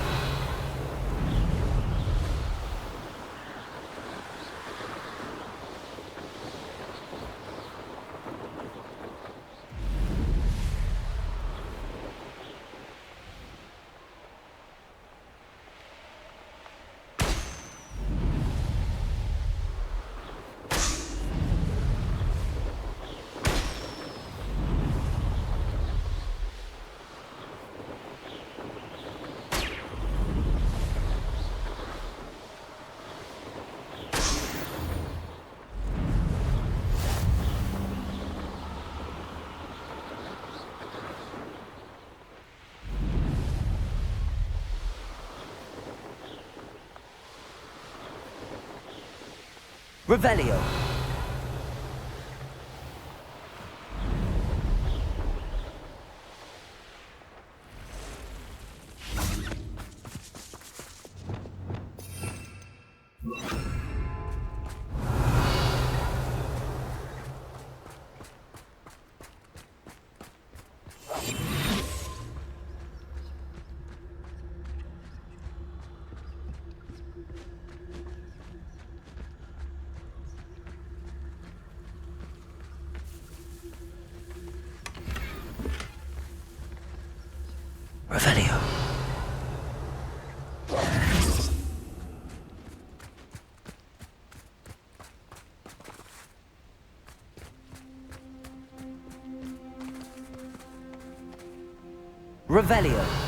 Revelio. Revelio. Revelio.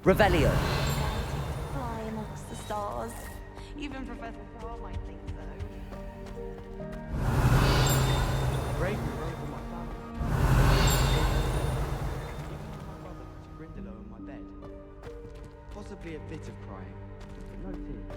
Revelio. Fly amongst the stars. Even Professor Frog might think so. Brave role for my family. Even my brother to Grindylow in my bed. Possibly a bit of crying, but no tears.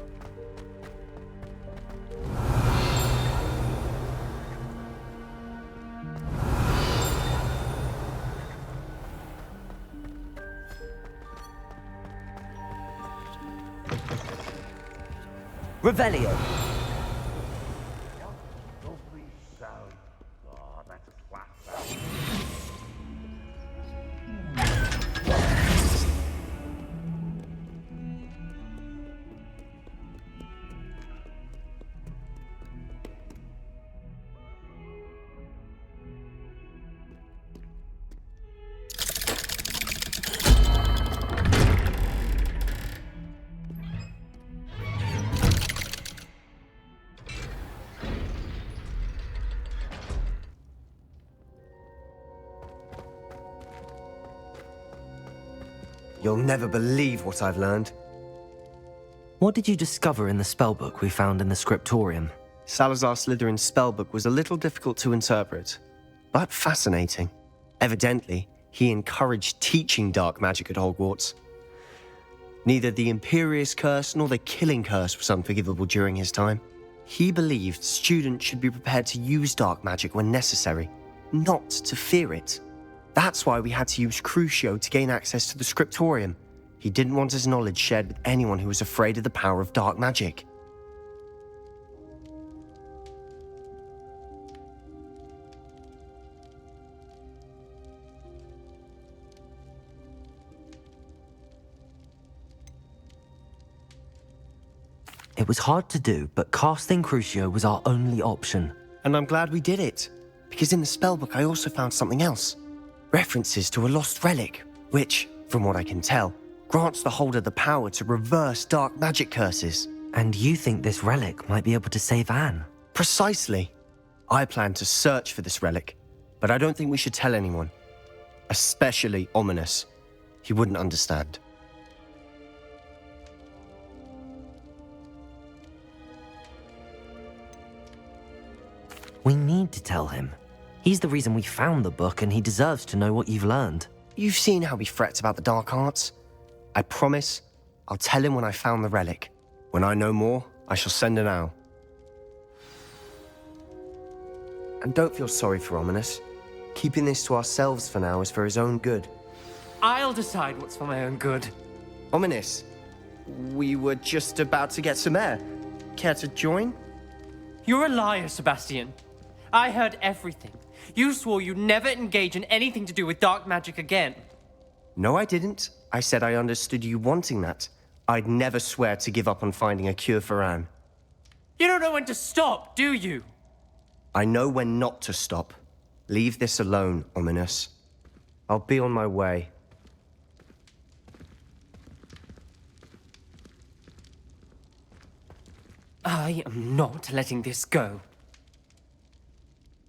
Revelio. Lovely sound. Oh, that's a class sound. You'll never believe what I've learned. What did you discover in the spellbook we found in the scriptorium? Salazar Slytherin's spellbook was a little difficult to interpret, but fascinating. Evidently, he encouraged teaching dark magic at Hogwarts. Neither the Imperious Curse nor the Killing Curse was unforgivable during his time. He believed students should be prepared to use dark magic when necessary, not to fear it. That's why we had to use Crucio to gain access to the scriptorium. He didn't want his knowledge shared with anyone who was afraid of the power of dark magic. It was hard to do, but casting Crucio was our only option. And I'm glad we did it, because in the spellbook I also found something else. References to a lost relic, which, from what I can tell, grants the holder the power to reverse dark magic curses. And you think this relic might be able to save Anne? Precisely. I plan to search for this relic, but I don't think we should tell anyone. Especially Ominous. He wouldn't understand. We need to tell him. He's the reason we found the book, and he deserves to know what you've learned. You've seen how he frets about the dark arts. I promise I'll tell him when I found the relic. When I know more, I shall send an owl. And don't feel sorry for Ominous. Keeping this to ourselves for now is for his own good. I'll decide what's for my own good. Ominous, we were just about to get some air. Care to join? You're a liar, Sebastian. I heard everything. You swore you'd never engage in anything to do with dark magic again. No, I didn't. I said I understood you wanting that. I'd never swear to give up on finding a cure for Anne. You don't know when to stop, do you? I know when not to stop. Leave this alone, Ominous. I'll be on my way. I am not letting this go.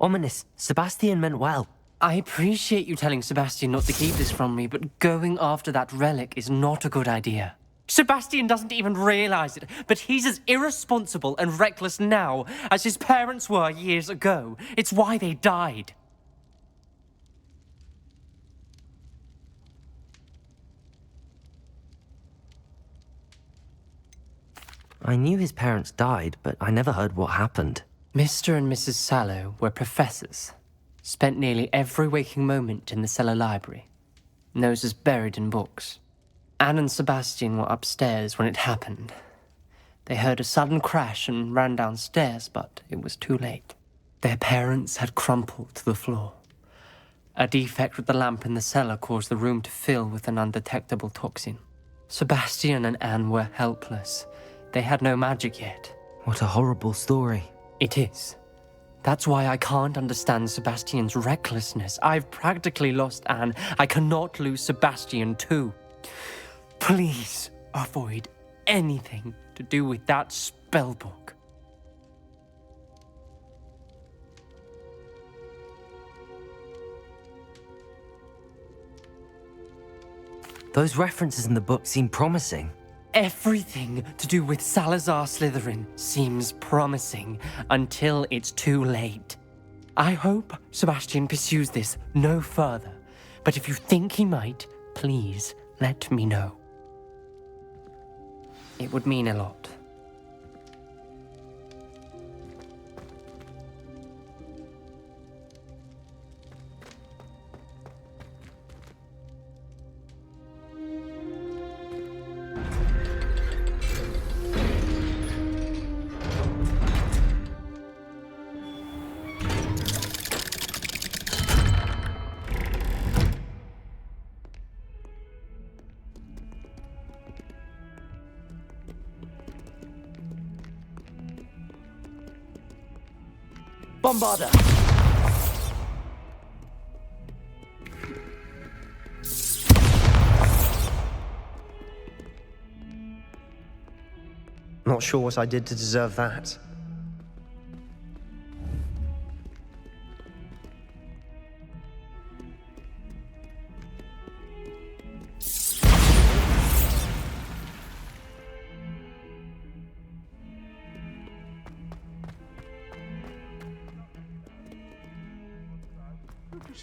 Ominous, Sebastian meant well. I appreciate you telling Sebastian not to keep this from me, but going after that relic is not a good idea. Sebastian doesn't even realize it, but he's as irresponsible and reckless now as his parents were years ago. It's why they died. I knew his parents died, but I never heard what happened. Mr. and Mrs. Sallow were professors. Spent nearly every waking moment in the cellar library. Noses buried in books. Anne and Sebastian were upstairs when it happened. They heard a sudden crash and ran downstairs, but it was too late. Their parents had crumpled to the floor. A defect with the lamp in the cellar caused the room to fill with an undetectable toxin. Sebastian and Anne were helpless. They had no magic yet. What a horrible story. It is. That's why I can't understand Sebastian's recklessness. I've practically lost Anne. I cannot lose Sebastian too. Please avoid anything to do with that spellbook. Those references in the book seem promising. Everything to do with Salazar Slytherin seems promising until it's too late. I hope Sebastian pursues this no further, but if you think he might, please let me know. It would mean a lot. Bombarder! Not sure what I did to deserve that.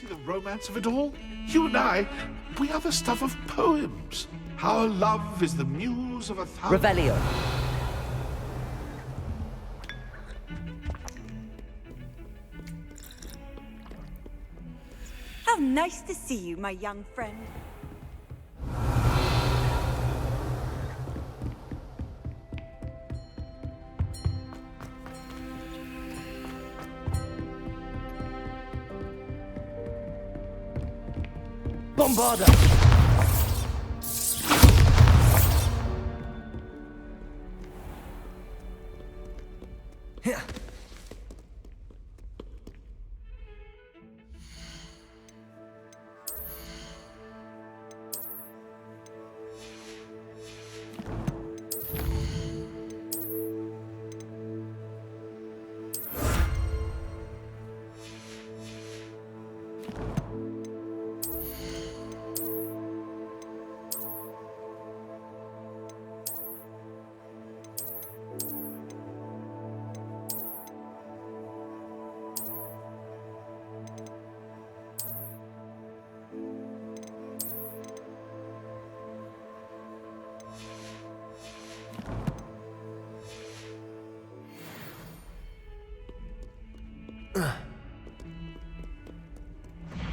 See the romance of it all? You and I, we are the stuff of poems. Our love is the muse of 1,000... Revelio. How nice to see you, my young friend. Bombarda!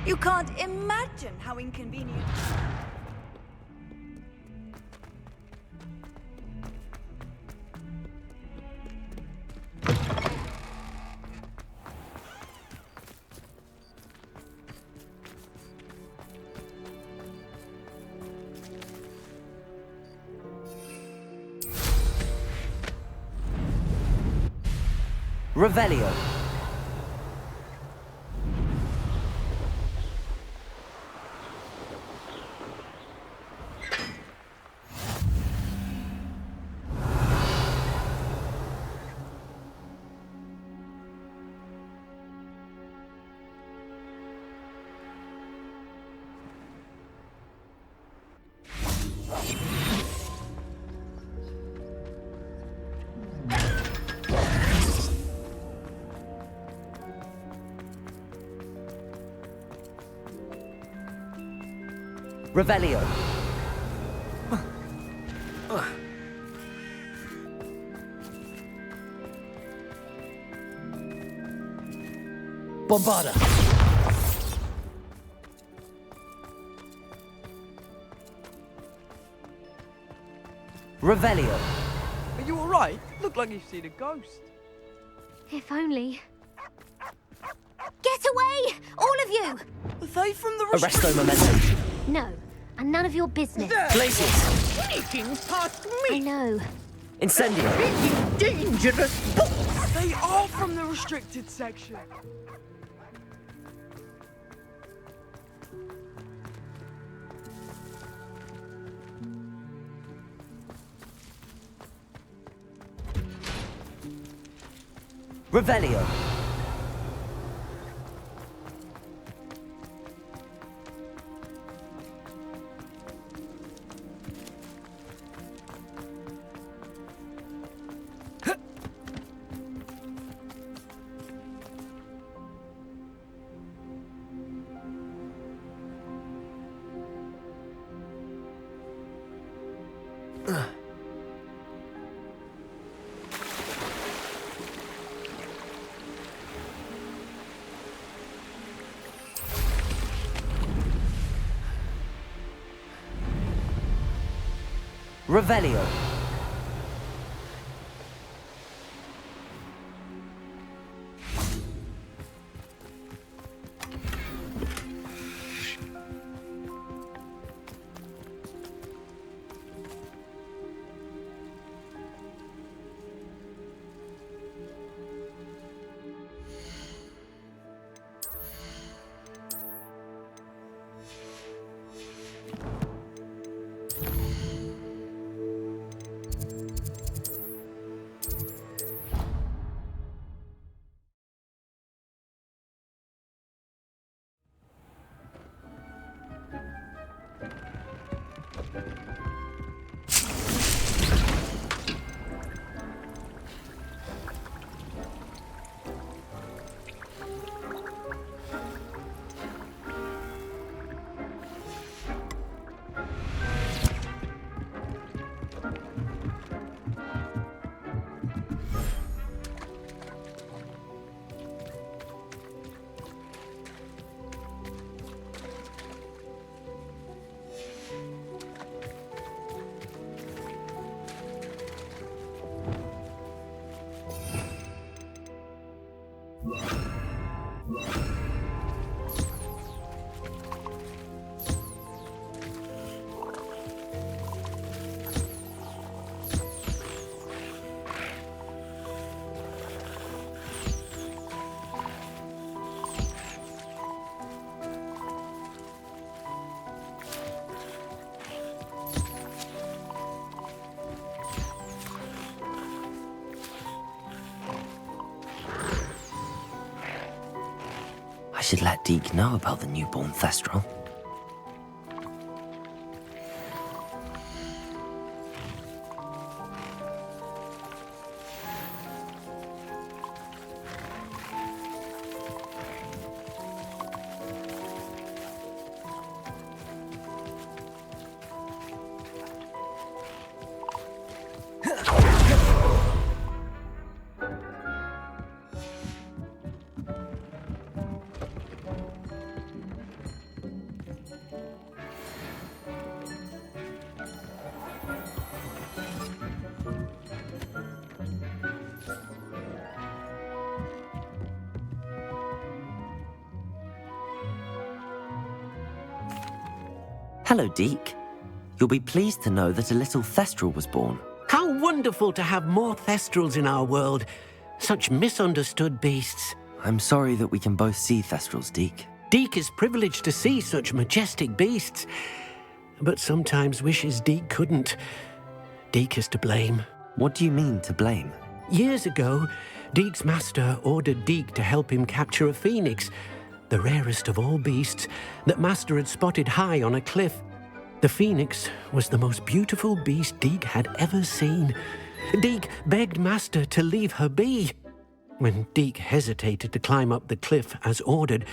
You can't imagine how inconvenient. Revelio. Revelio. Bombarda. Revelio. Are you alright? Look like you've seen a ghost. If only. Get away! All of you! Are they from the Arresto Momentum. No, and none of your business. Glaciers. Sneaking past me! I know. Incendio. Dangerous books! They are from the restricted section. Revelio. Revelio. I should let Deke know about the newborn Thestral. Hello, Deke. You'll be pleased to know that a little Thestral was born. How wonderful to have more Thestrals in our world. Such misunderstood beasts. I'm sorry that we can both see Thestrals, Deke. Deke is privileged to see such majestic beasts, but sometimes wishes Deke couldn't. Deke is to blame. What do you mean, to blame? Years ago, Deke's master ordered Deke to help him capture a phoenix, the rarest of all beasts that Master had spotted high on a cliff. The phoenix was the most beautiful beast Deke had ever seen. Deke begged Master to leave her be. When Deke hesitated to climb up the cliff as ordered,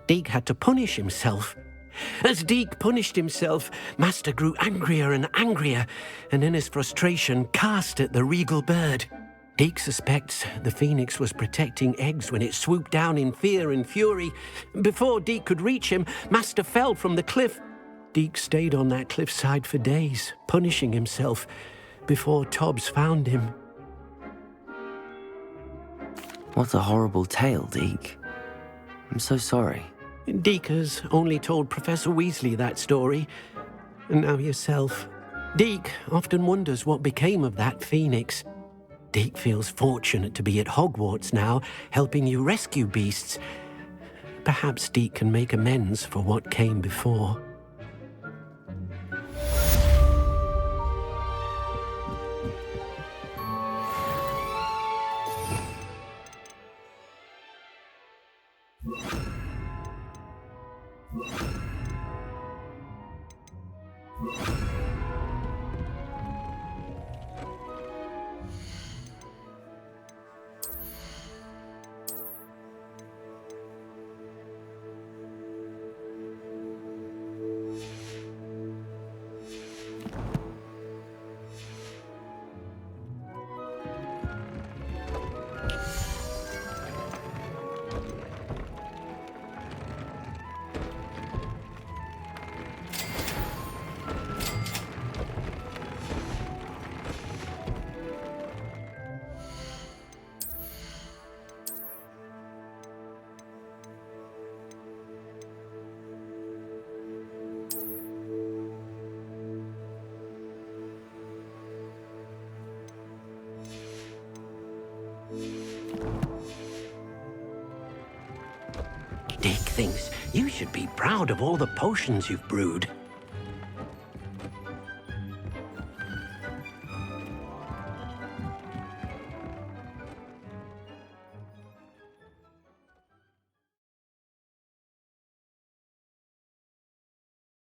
Deke had to punish himself. As Deke punished himself, Master grew angrier and angrier, and in his frustration cast at the regal bird. Deke suspects the phoenix was protecting eggs when it swooped down in fear and fury. Before Deke could reach him, Master fell from the cliff. Deke stayed on that cliffside for days, punishing himself, before Tobbs found him. What a horrible tale, Deke. I'm so sorry. Deke has only told Professor Weasley that story, and now yourself. Deke often wonders what became of that phoenix. Deke feels fortunate to be at Hogwarts now, helping you rescue beasts. Perhaps Deke can make amends for what came before. Deke thinks you should be proud of all the potions you've brewed.